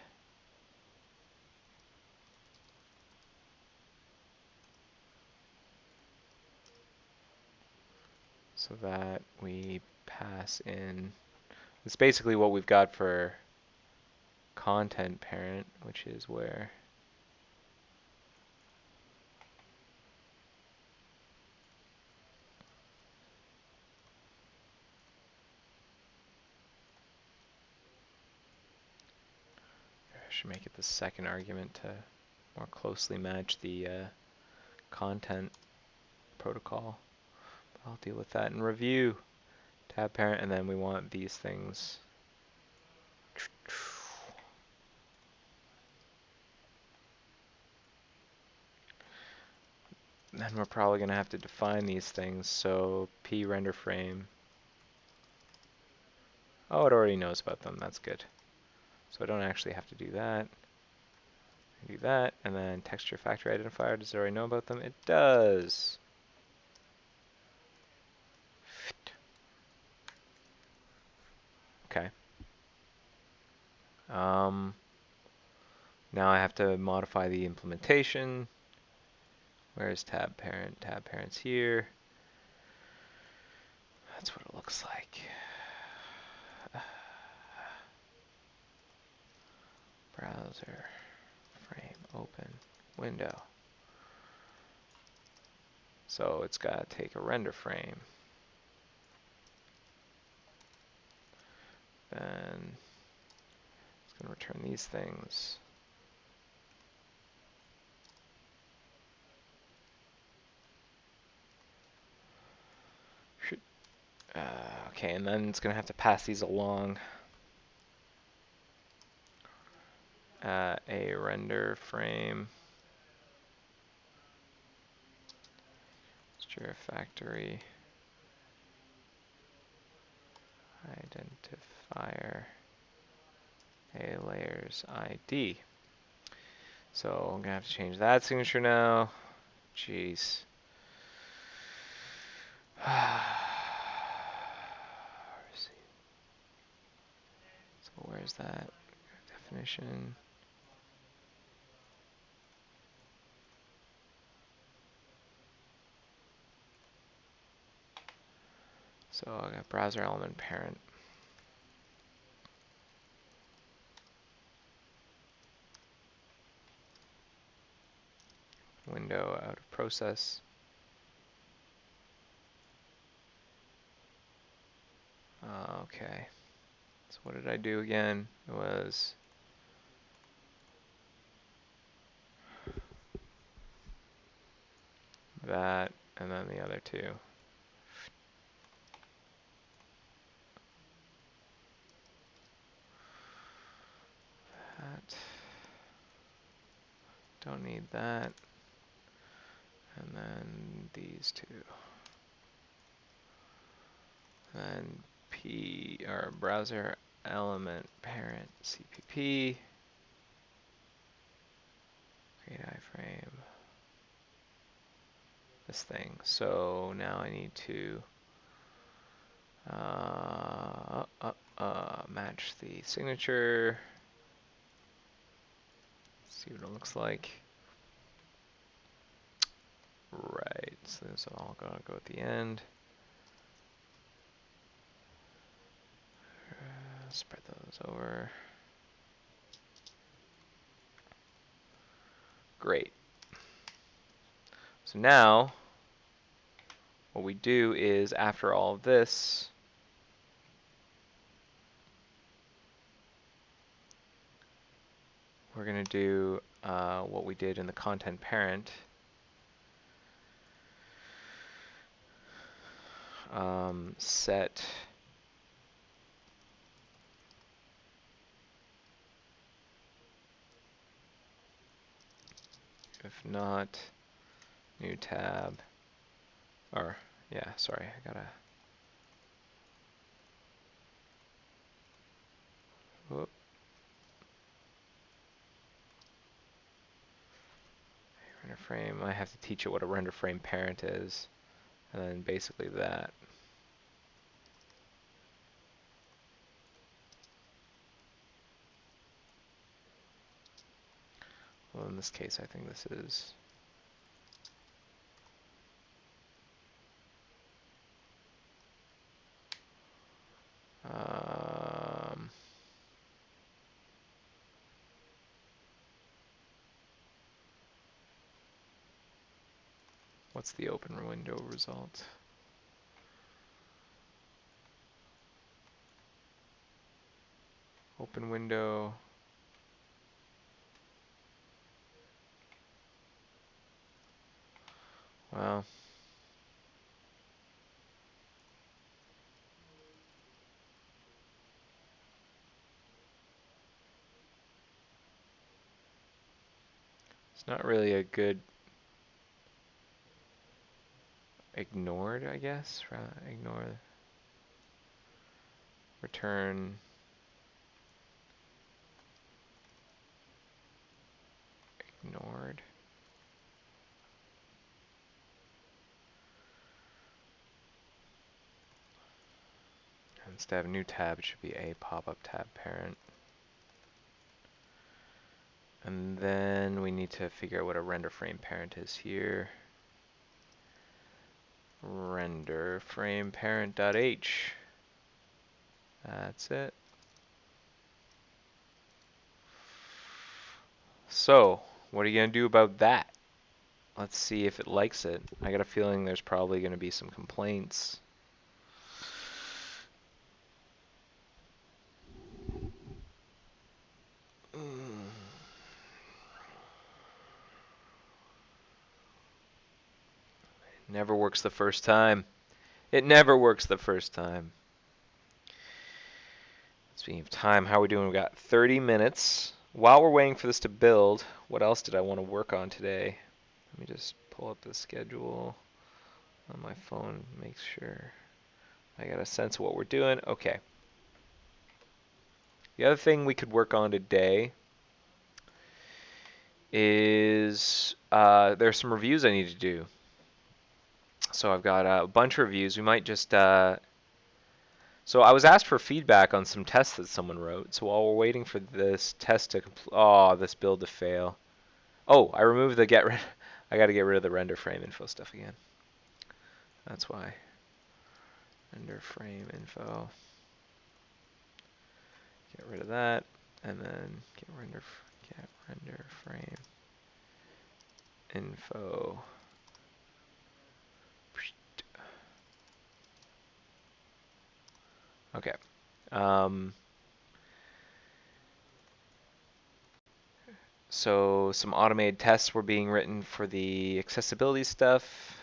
So that we pass in, it's basically what we've got for content parent, which is where I should make it the second argument to more closely match the content protocol. I'll deal with that in review. Tab parent, and then we want these things. Then we're probably going to have to define these things. So P render frame. Oh, it already knows about them. That's good. So I don't actually have to do that. Do that, and then texture factory identifier. Does it already know about them? It does. Okay. Now I have to modify the implementation. Where's tab parent? Tab parent's here. That's what it looks like. Browser, frame, open, window. So it's got to take a render frame. Then it's going to return these things. Okay, and then it's going to have to pass these along. A render frame. Texture factory. Identifier. A layers ID. So I'm going to have to change that signature now. Jeez. So where's that definition? So I got browser element parent. Window out of process. Okay. So what did I do again? It was that, and then the other two. That. Don't need that. And then these two. And P, or browser element parent CPP. Create iframe. This thing. So now I need to match the signature. See what it looks like. Right, so this is all gonna go at the end. Spread those over. Great. So now, what we do is, after all of this, we're going to do what we did in the content parent. Set if not new tab, or yeah, sorry, I gotta, whoop. Render frame, I have to teach it what a render frame parent is, and then basically that. Well, in this case, I think this is what's the open window result? Open window. Well, it's not really a good ignored, I guess. Ignore return ignored. Instead of new tab, it should be a pop-up tab parent. And then we need to figure out what a render frame parent is here. Render frame parent.h. That's it. So, what are you going to do about that? Let's see if it likes it. I got a feeling there's probably going to be some complaints. Never works the first time. It never works the first time. Speaking of time, how are we doing? We've got 30 minutes. While we're waiting for this to build, what else did I want to work on today? Let me just pull up the schedule on my phone, make sure I got a sense of what we're doing. Okay. The other thing we could work on today is there's some reviews I need to do. So I've got a bunch of reviews. We might just... So I was asked for feedback on some tests that someone wrote. So while we're waiting for this test to this build to fail. Oh, I removed the get rid. I got to get rid of the render frame info stuff again. That's why. Render frame info. Get rid of that, and then get render frame info. Okay. So some automated tests were being written for the accessibility stuff.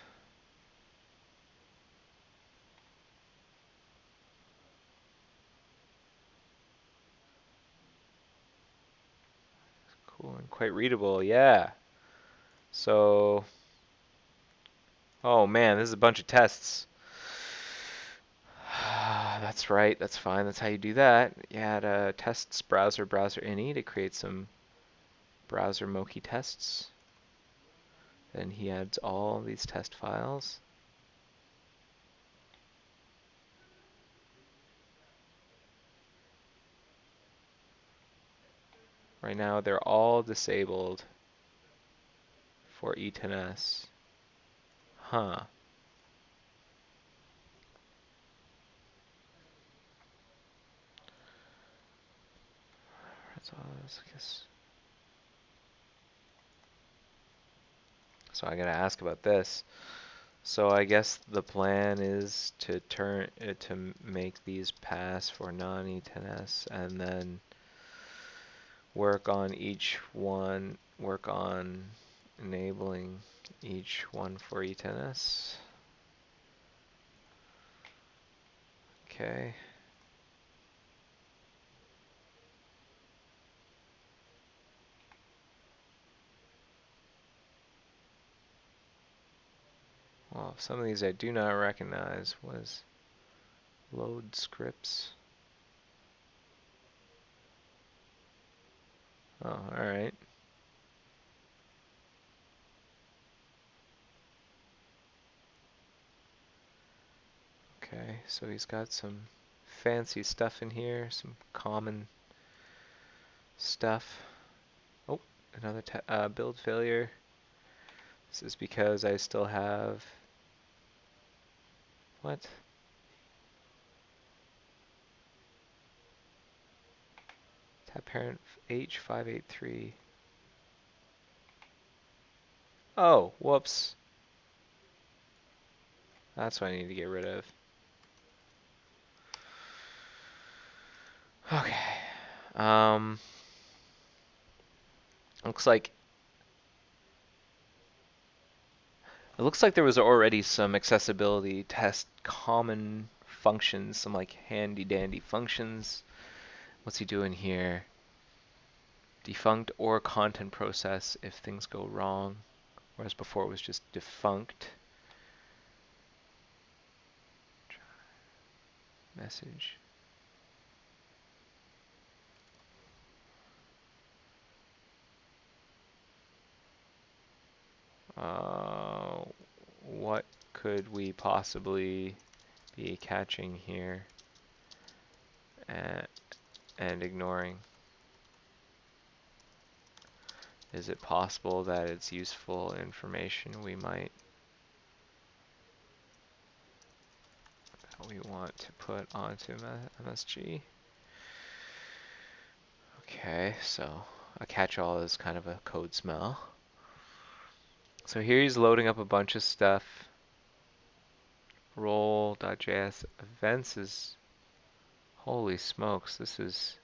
Cool and quite readable, yeah. So, oh man, this is a bunch of tests. That's right, that's fine, that's how you do that. You add a tests browser ini to create some browser Moki tests. Then he adds all these test files. Right now they're all disabled for E10S. Huh. That's all I guess. So I gotta ask about this. So I guess the plan is to make these pass for non-E10S and then work on each one, work on enabling each one for E10S. Okay. Well, some of these I do not recognize. Was load scripts. Oh, alright. Okay, so he's got some fancy stuff in here, some common stuff. Oh, another build failure. This is because I still have... What? Tab parent H583. Oh, whoops. That's what I need to get rid of. Okay. Looks like it looks like there was already some accessibility test common functions, some like handy dandy functions. What's he doing here? Defunct or content process if things go wrong, whereas before it was just defunct. Message. possibly be catching here and ignoring? Is it possible that it's useful information we want to put onto MSG? Okay, so a catch-all is kind of a code smell. So here he's loading up a bunch of stuff. Roll.js events is, holy smokes, this is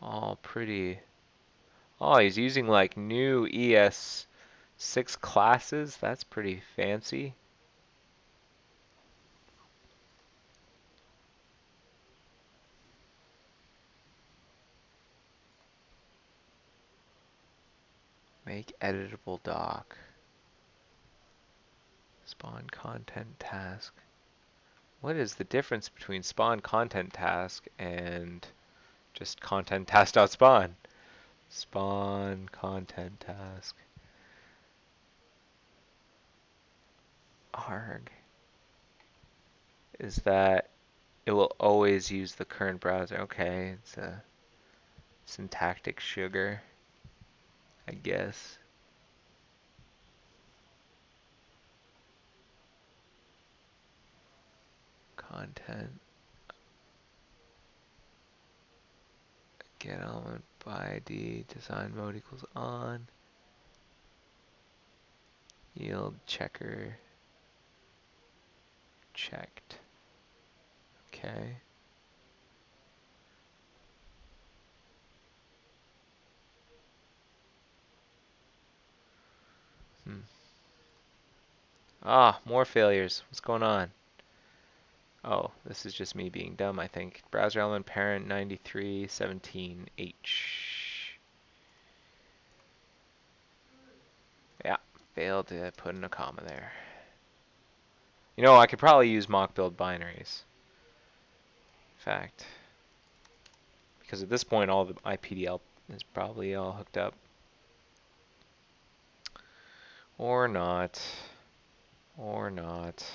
all pretty. Oh, he's using like new ES6 classes. That's pretty fancy. Make editable doc. Spawn content task. What is the difference between spawn content task and just content task.spawn? Spawn content task. Arg. Is that it will always use the current browser. Okay, it's a syntactic sugar, I guess. Content. Get element by ID. Design mode equals on. Yield checker. Checked. Okay. Ah, more failures. What's going on? Oh, this is just me being dumb, I think. Browser element parent 9317H. Yeah, failed to put in a comma there. You know, I could probably use mock build binaries. In fact, because at this point all the IPDL is probably all hooked up. Or not. Or not.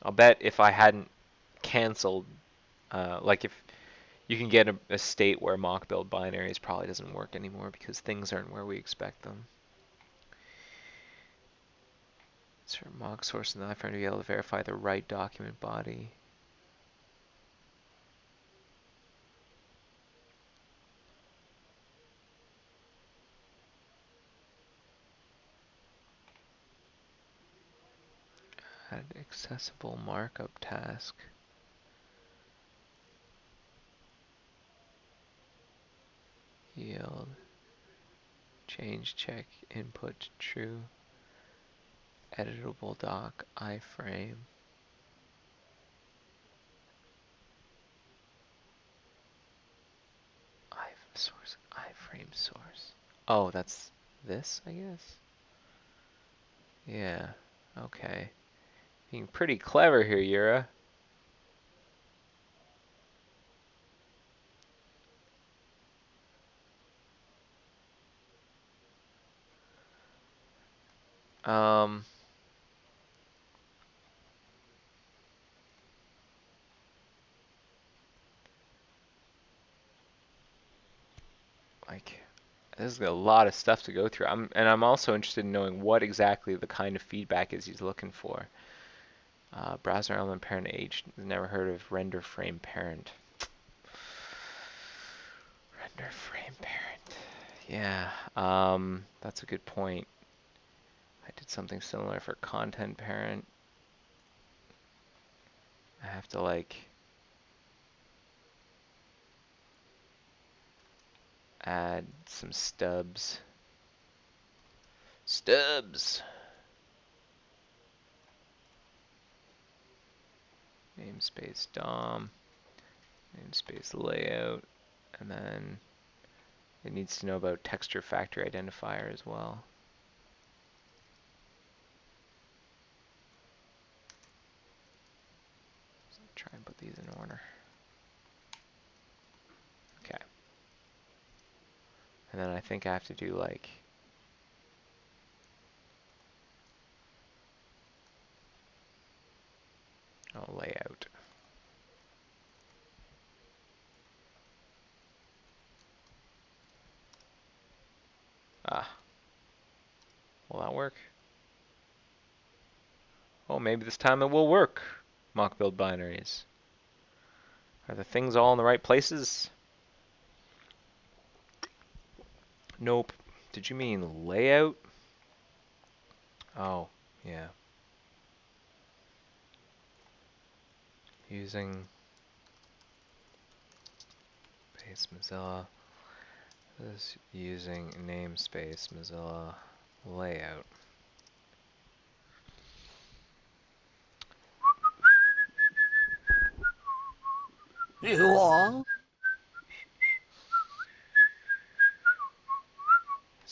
I'll bet if I hadn't canceled, like if you can get a state where mock build binaries probably doesn't work anymore because things aren't where we expect them. So mock source in the iframe to be able to verify the right document body. Add accessible markup task. Yield. Change check input to true. Editable doc iframe. Source iframe source. Oh, that's this, I guess. Yeah. Okay. Being pretty clever here, Yura. Like, there's a lot of stuff to go through. I'm also interested in knowing what exactly the kind of feedback is he's looking for. Browser element parent age. Never heard of render frame parent. Render frame parent. Yeah, that's a good point. I did something similar for content parent. I have to like add some stubs. Stubs! Namespace DOM, namespace layout, and then it needs to know about texture factory identifier as well. So try and put these in order. And then I think I have to do like layout. Ah, will that work? Oh, maybe this time it will work. Mock build binaries. Are the things all in the right places? Nope. Did you mean layout? Oh, yeah. Using base Mozilla. This using namespace Mozilla layout.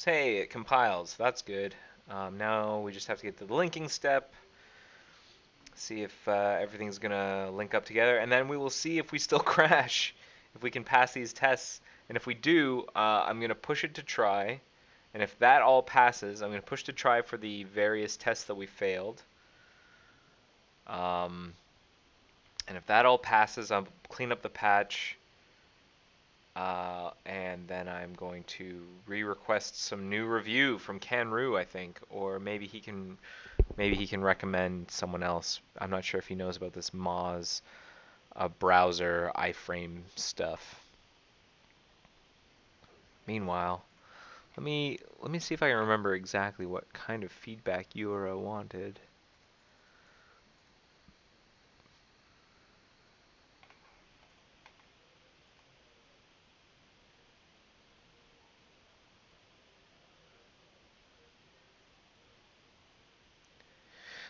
Hey, it compiles. That's good. Now we just have to get to the linking step. See if everything's gonna link up together, and then we will see if we still crash, if we can pass these tests. And if we do, I'm gonna push it to try. And if that all passes, I'm gonna push to try for the various tests that we failed. And if that all passes, I'll clean up the patch. And then I'm going to re-request some new review from Canru, I think, or maybe he can recommend someone else. I'm not sure if he knows about this Moz browser iframe stuff. Meanwhile, let me see if I can remember exactly what kind of feedback Eura wanted.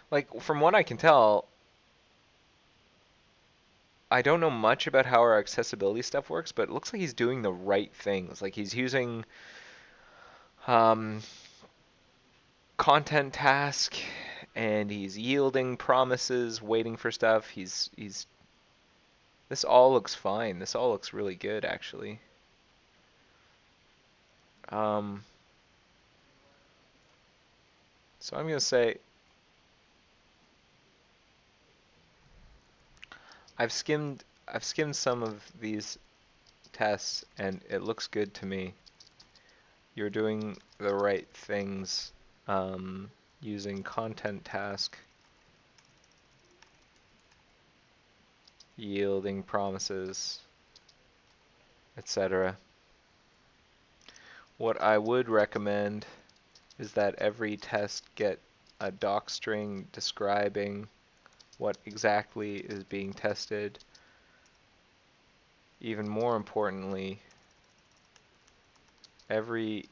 Like, from what I can tell, I don't know much about how our accessibility stuff works, but it looks like he's doing the right things. Like, he's using content task, and he's yielding promises, waiting for stuff. This all looks fine. This all looks really good, actually. So I'm gonna say I've skimmed some of these tests, and it looks good to me. You're doing the right things, using content task, yielding promises, etc. What I would recommend is that every test get a docstring describing what exactly is being tested. Even more importantly, every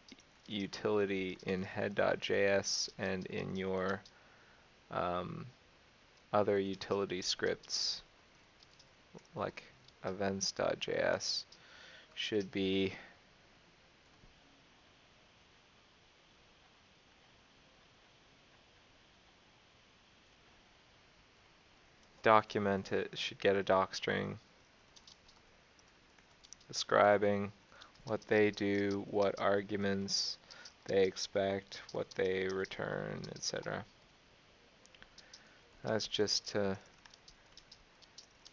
utility in head.js and in your other utility scripts like events.js should be documented, should get a docstring describing what they do, what arguments they expect, what they return, etc. That's just to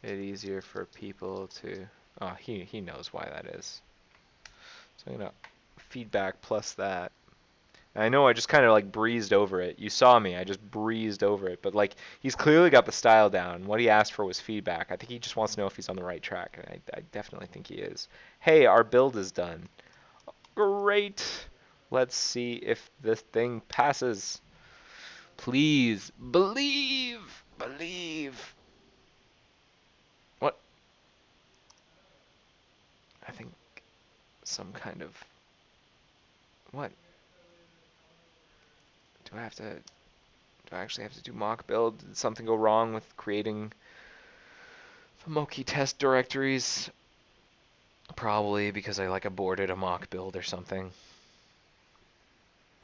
make it easier for people to, oh, he knows why that is. So I'm gonna feedback plus that. And I know I just kind of like breezed over it. You saw me, I just breezed over it. But like, he's clearly got the style down. What he asked for was feedback. I think he just wants to know if he's on the right track. And I definitely think he is. Hey, our build is done. Great. Let's see if this thing passes. Please believe. Believe. What? I think some kind of, what? Do I actually have to do mock build? Did something go wrong with creating the Moki test directories? Probably because I like aborted a mock build or something.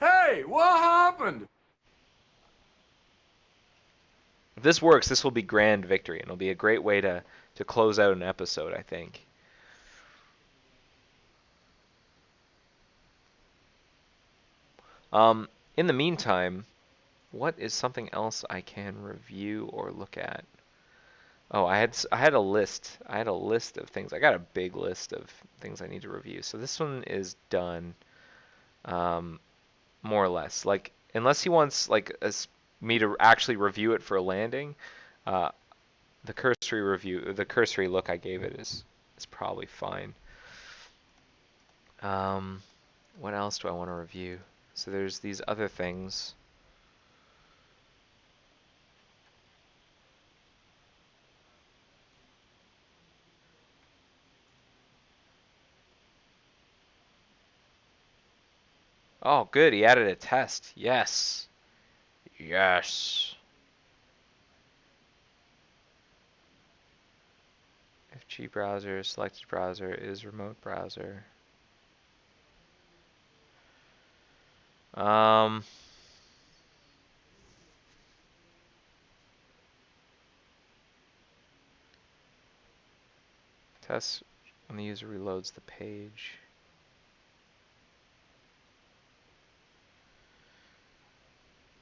Hey, what happened? If this works, this will be grand victory, and it'll be a great way to close out an episode, I think. In the meantime, what is something else I can review or look at? Oh, I had a list. I had a list of things. I got a big list of things I need to review. So this one is done, more or less. Like, unless he wants like me to actually review it for a landing, uh, the cursory look I gave it is probably fine. What else do I want to review? So there's these other things. Oh, good. He added a test. Yes. Yes. If G browser selected browser is remote browser. Test when the user reloads the page.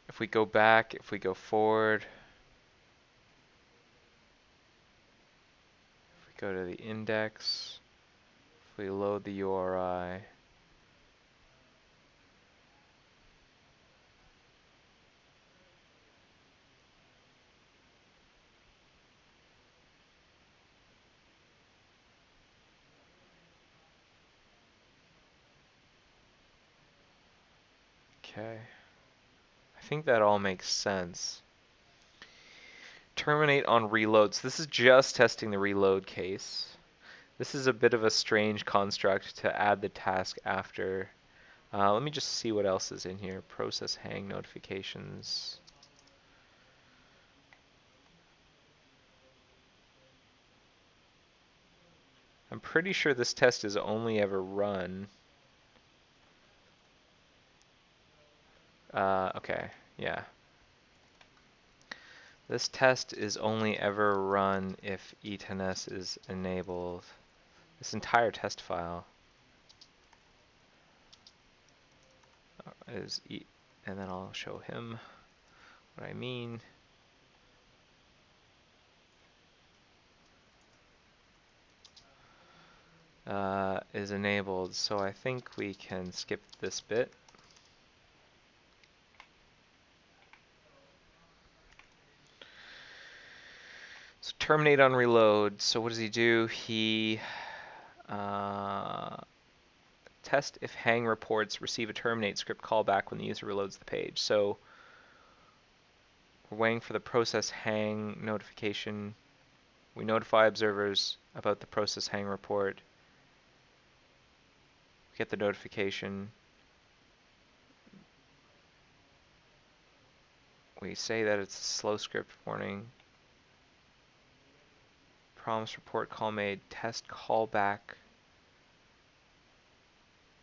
If we go back, if we go forward, if we go to the index, if we load the URI, okay. I think that all makes sense. Terminate on reloads. This is just testing the reload case. This is a bit of a strange construct to add the task after. Let me just see what else is in here. Process hang notifications. I'm pretty sure this test is only ever run. Okay, yeah. This test is only ever run if E10S is enabled. This entire test file is and then I'll show him what I mean. Is enabled, so I think we can skip this bit. So terminate on reload. So what does he do? He test if hang reports receive a terminate script callback when the user reloads the page. So we're waiting for the process hang notification. We notify observers about the process hang report. We get the notification. We say that it's a slow script warning. Promise report call made. Test callback.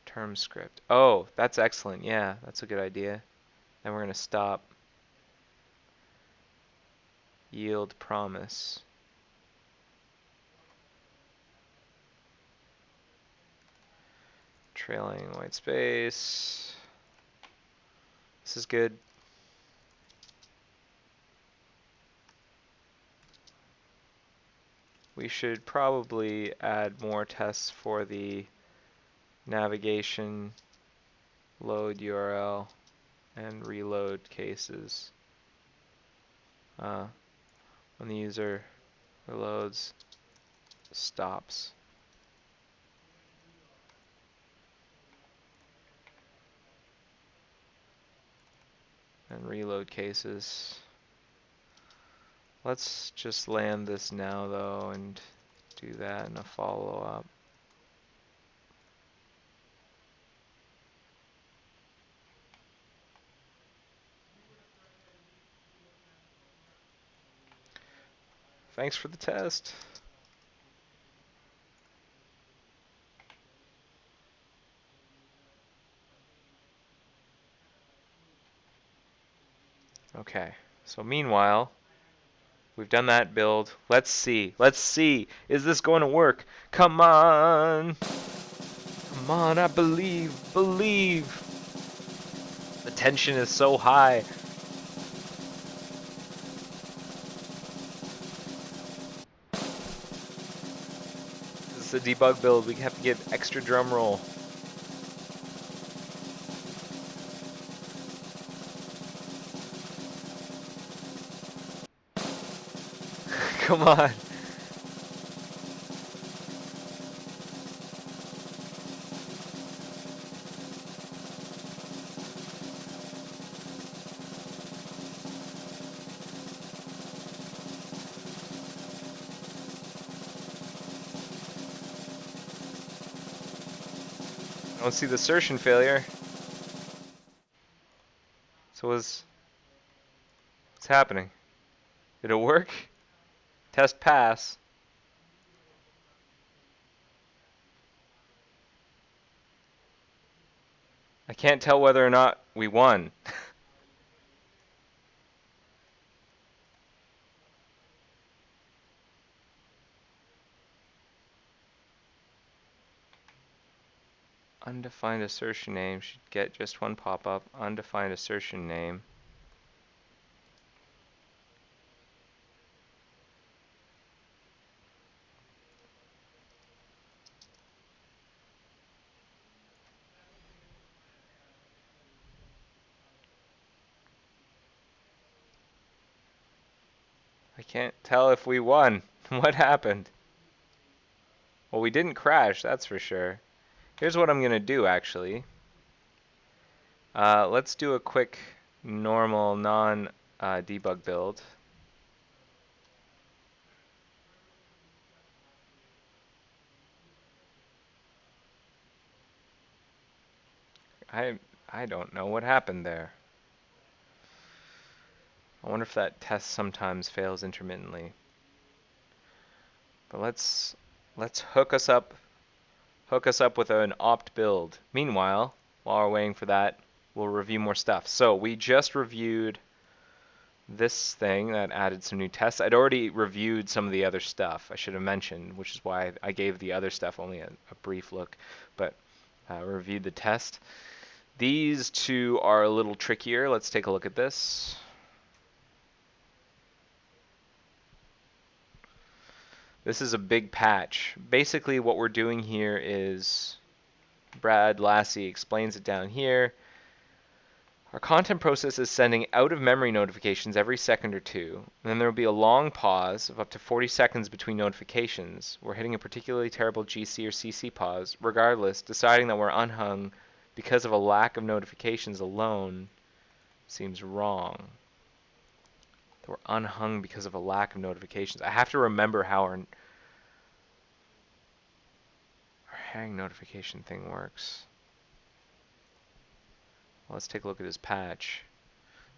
Term script. Oh, that's excellent. Yeah, that's a good idea. Then we're going to stop. Yield promise. Trailing white space. This is good. We should probably add more tests for the navigation, load URL, and reload cases. When the user reloads, stops. And reload cases. Let's just land this now though and do that in a follow-up. Thanks for the test. Okay, so meanwhile, we've done that build. Let's see. Let's see. Is this going to work? Come on. Come on, I believe. Believe. The tension is so high. This is a debug build. We have to get extra drum roll. Come on. I don't see the assertion failure. So what's happening? Did it work? Test pass. I can't tell whether or not we won. Undefined assertion name should get just one pop-up. Undefined assertion name. I can't tell if we won. What happened? Well, we didn't crash, that's for sure. Here's what I'm gonna do, actually. Let's do a quick normal non-debug build. I don't know what happened there. I wonder if that test sometimes fails intermittently. But let's hook us up with an opt build. Meanwhile, while we're waiting for that, we'll review more stuff. So we just reviewed this thing that added some new tests. I'd already reviewed some of the other stuff I should have mentioned, which is why I gave the other stuff only a brief look, but reviewed the test. These two are a little trickier. Let's take a look at this. This is a big patch. Basically what we're doing here is, Brad Lassie explains it down here. Our content process is sending out-of-memory notifications every second or two. And then there will be a long pause of up to 40 seconds between notifications. We're hitting a particularly terrible GC or CC pause. Regardless, deciding that we're unhung because of a lack of notifications alone seems wrong. That we're unhung because of a lack of notifications. I have to remember how our hang notification thing works. Well, let's take a look at his patch.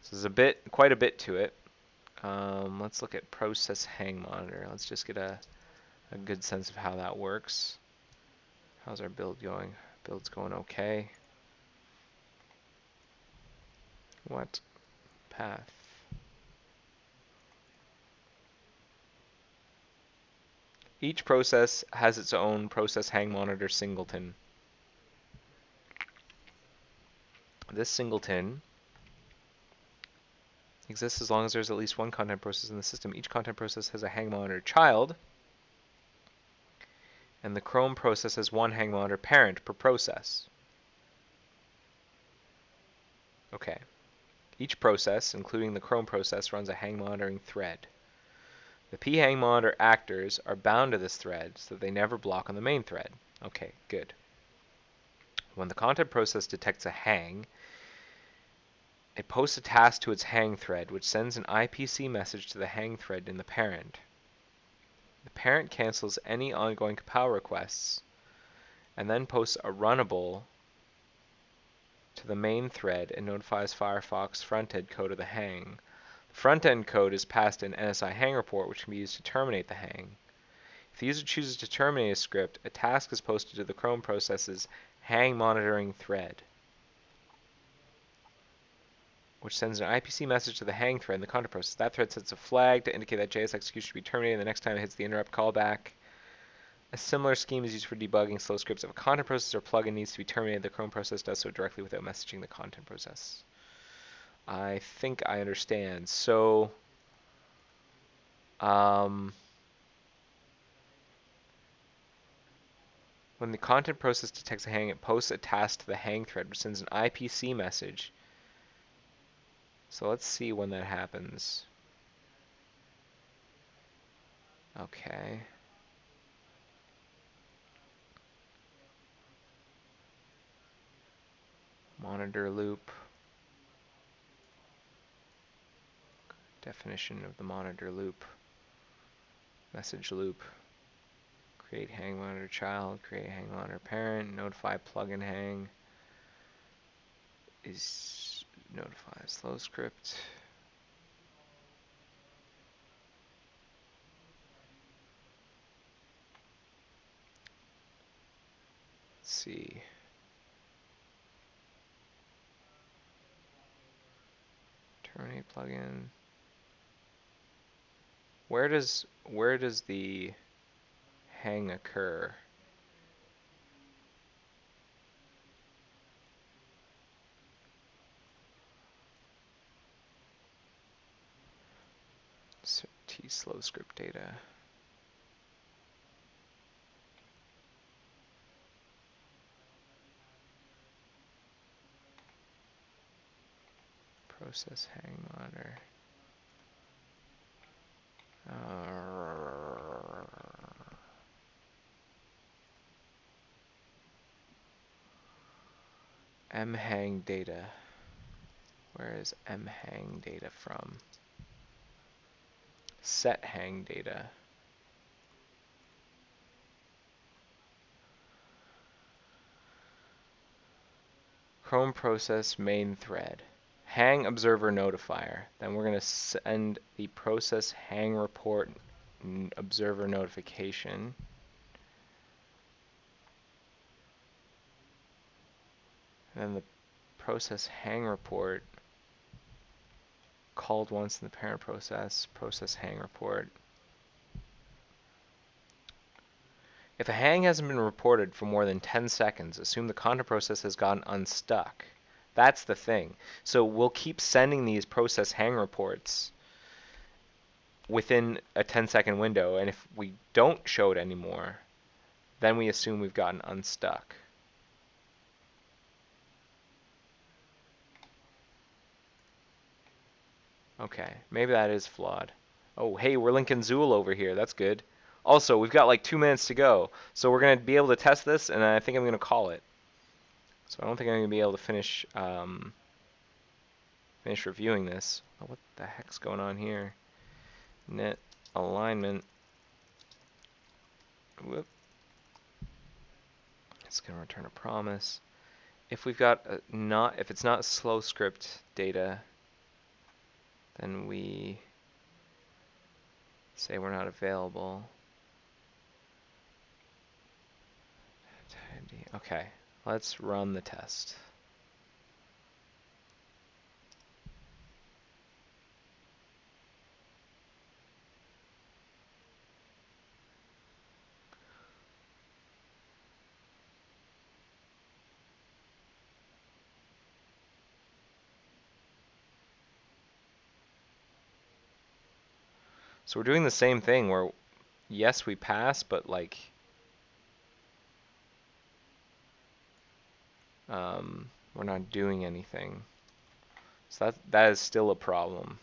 So there's quite a bit to it. Let's look at process hang monitor. Let's just get a good sense of how that works. How's our build going? Build's going okay. What? Path. Each process has its own process hang monitor singleton. This singleton exists as long as there's at least one content process in the system. Each content process has a hang monitor child, and the Chrome process has one hang monitor parent per process. Okay. Each process, including the Chrome process, runs a hang monitoring thread. The phang monitor actors are bound to this thread so that they never block on the main thread. Okay, good. When the content process detects a hang, it posts a task to its hang thread, which sends an IPC message to the hang thread in the parent. The parent cancels any ongoing compile requests and then posts a runnable to the main thread and notifies Firefox front-end code of the hang. The front-end code is passed an NSI hang report, which can be used to terminate the hang. If the user chooses to terminate a script, a task is posted to the Chrome process's hang monitoring thread, which sends an IPC message to the hang thread in the content process. That thread sets a flag to indicate that JS execution should be terminated the next time it hits the interrupt callback. A similar scheme is used for debugging slow scripts. If a content process or plugin needs to be terminated, the Chrome process does so directly without messaging the content process. I think I understand. So, when the content process detects a hang, it posts a task to the hang thread, which sends an IPC message. So let's see when that happens. Okay. Monitor loop. Definition of the monitor loop. Message loop. Create hang monitor child. Create hang monitor parent. Notify plugin hang. Is notify slow script. Let's see. Terminate plugin. Where does the hang occur? T slow script data. Process hang monitor. Mhang data. Where is mhang data from? Set hang data. Chrome process main thread. Hang observer notifier. Then we're going to send the process hang report observer notification. And then the process hang report called once in the parent process, process hang report. If a hang hasn't been reported for more than 10 seconds, assume the content process has gotten unstuck. That's the thing. So we'll keep sending these process hang reports within a 10-second window, and if we don't show it anymore, then we assume we've gotten unstuck. Okay, maybe that is flawed. Oh, hey, we're linking Zool over here. That's good. Also, we've got like 2 minutes to go, so we're going to be able to test this, and I think I'm going to call it. So I don't think I'm going to be able to finish reviewing this. Oh, what the heck's going on here? Net alignment. Whoop. It's going to return a promise. If we've got if it's not slow script data, then we say we're not available. Okay, let's run the test. So we're doing the same thing where, yes, we pass, but like, we're not doing anything. So that is still a problem.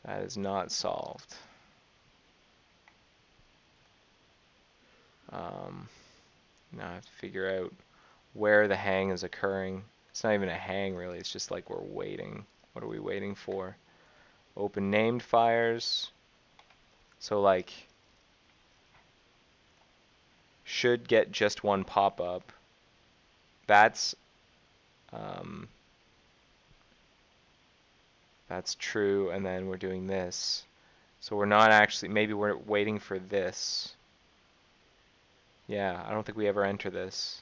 That is not solved. Now I have to figure out where the hang is occurring. It's not even a hang really, it's just like we're waiting. What are we waiting for? Open named fires. So like, should get just one pop-up. That's true, and then we're doing this. So we're not actually, maybe we're waiting for this. Yeah, I don't think we ever enter this.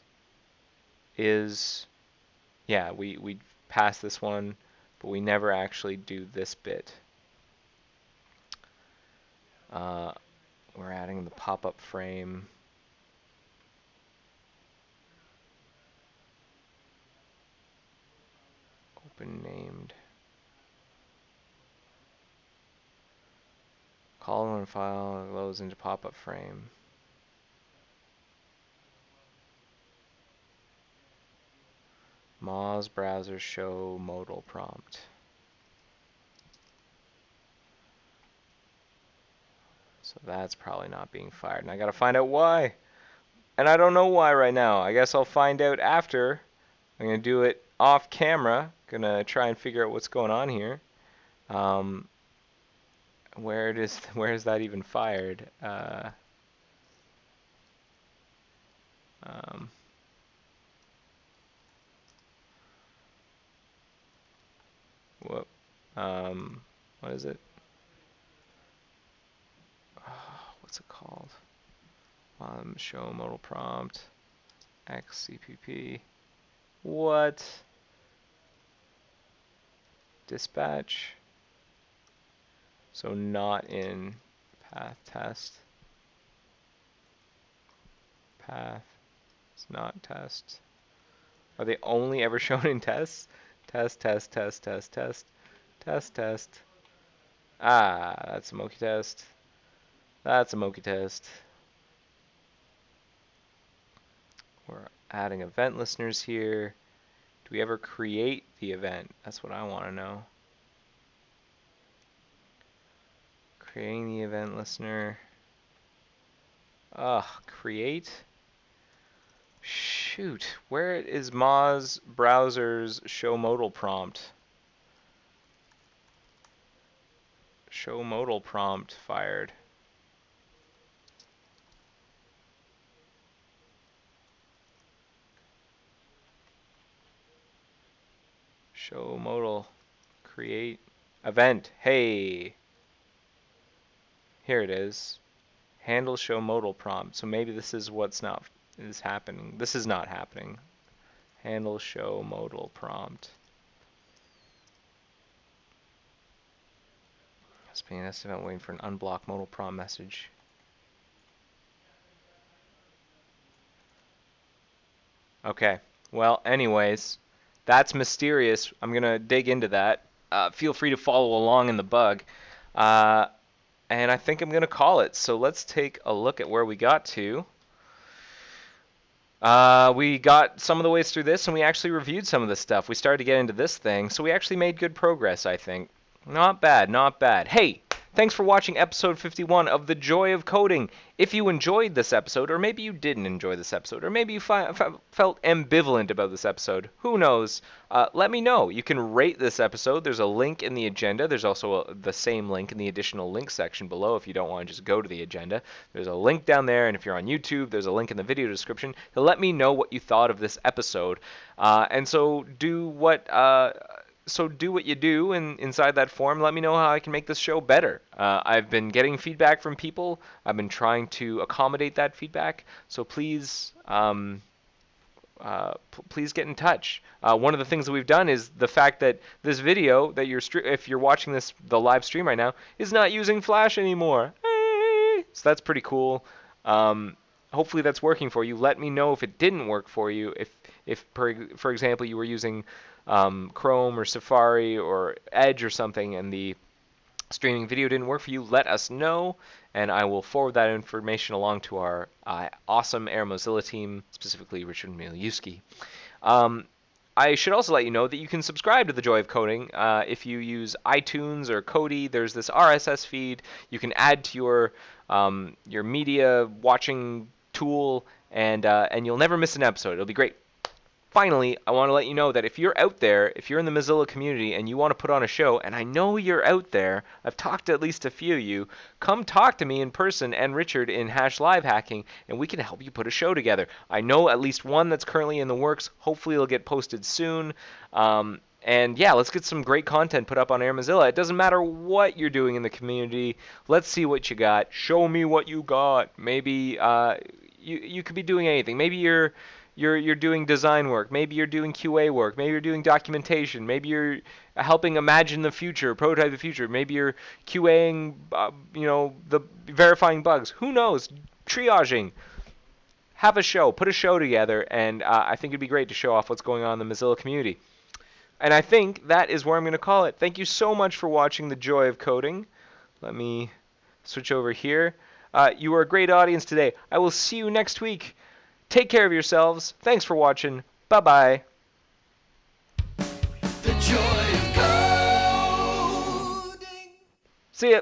Yeah, we pass this one, but we never actually do this bit. We're adding the pop-up frame. Open named. Column file loads into pop-up frame. Moz browser show modal prompt. So that's probably not being fired. And I gotta find out why. And I don't know why right now. I guess I'll find out after. I'm gonna do it off camera. Gonna try and figure out what's going on here. Where is that even fired? Whoop. What is it? What's it called? Show modal prompt. XCPP. What? Dispatch. So not in path test. Path. It's not test. Are they only ever shown in tests? Test, test, test, test, test. Test, test. Ah, that's a Moki test. That's a Moki test. We're adding event listeners here. Do we ever create the event? That's what I want to know. Creating the event listener. Create. Shoot, where is Moz browser's show modal prompt? Show modal prompt fired. Show modal. Create event. Hey. Here it is. Handle show modal prompt. So maybe this is what's not is happening. This is not happening. Handle show modal prompt. SPNS event waiting for an unblock modal prompt message. Okay. Well, anyways, that's mysterious. I'm gonna dig into that. Feel free to follow along in the bug. And I think I'm gonna call it. So let's take a look at where we got to. We got some of the ways through this, and we actually reviewed some of this stuff. We started to get into this thing, so we actually made good progress, I think. Not bad, not bad. Hey, thanks for watching episode 51 of The Joy of Coding. If you enjoyed this episode, or maybe you didn't enjoy this episode, or maybe you felt ambivalent about this episode, who knows? Let me know. You can rate this episode. There's a link in the agenda. There's also the same link in the additional link section below if you don't want to just go to the agenda. There's a link down there, and if you're on YouTube, there's a link in the video description to let me know what you thought of this episode. And so do what you do inside that form. Let me know how I can make this show better. I've been getting feedback from people. I've been trying to accommodate that feedback. So please, please get in touch. One of the things that we've done is the fact that this video that if you're watching the live stream right now, is not using Flash anymore. Hey! So that's pretty cool. Hopefully that's working for you. Let me know if it didn't work for you. If for example, you were using Chrome or Safari or Edge or something and the streaming video didn't work for you, let us know, and I will forward that information along to our awesome Air Mozilla team, specifically Richard Miliuski. I should also let you know that you can subscribe to The Joy of Coding. If you use iTunes or Kodi, there's this RSS feed you can add to your media watching tool, and you'll never miss an episode. It'll be great. Finally, I want to let you know that if you're out there, if you're in the Mozilla community and you want to put on a show, and I know you're out there, I've talked to at least a few of you, come talk to me in person and Richard in Hash Live Hacking, and we can help you put a show together. I know at least one that's currently in the works. Hopefully it'll get posted soon. And yeah, let's get some great content put up on Air Mozilla. It doesn't matter what you're doing in the community. Let's see what you got. Show me what you got. Maybe you could be doing anything. Maybe you're doing design work, maybe you're doing QA work, maybe you're doing documentation, maybe you're helping imagine the future, prototype the future, maybe you're QAing, the verifying bugs. Who knows? Triaging. Have a show, put a show together, and I think it'd be great to show off what's going on in the Mozilla community. And I think that is where I'm going to call it. Thank you so much for watching The Joy of Coding. Let me switch over here. You were a great audience today. I will see you next week. Take care of yourselves. Thanks for watching. Bye-bye. The joy of coding. See ya.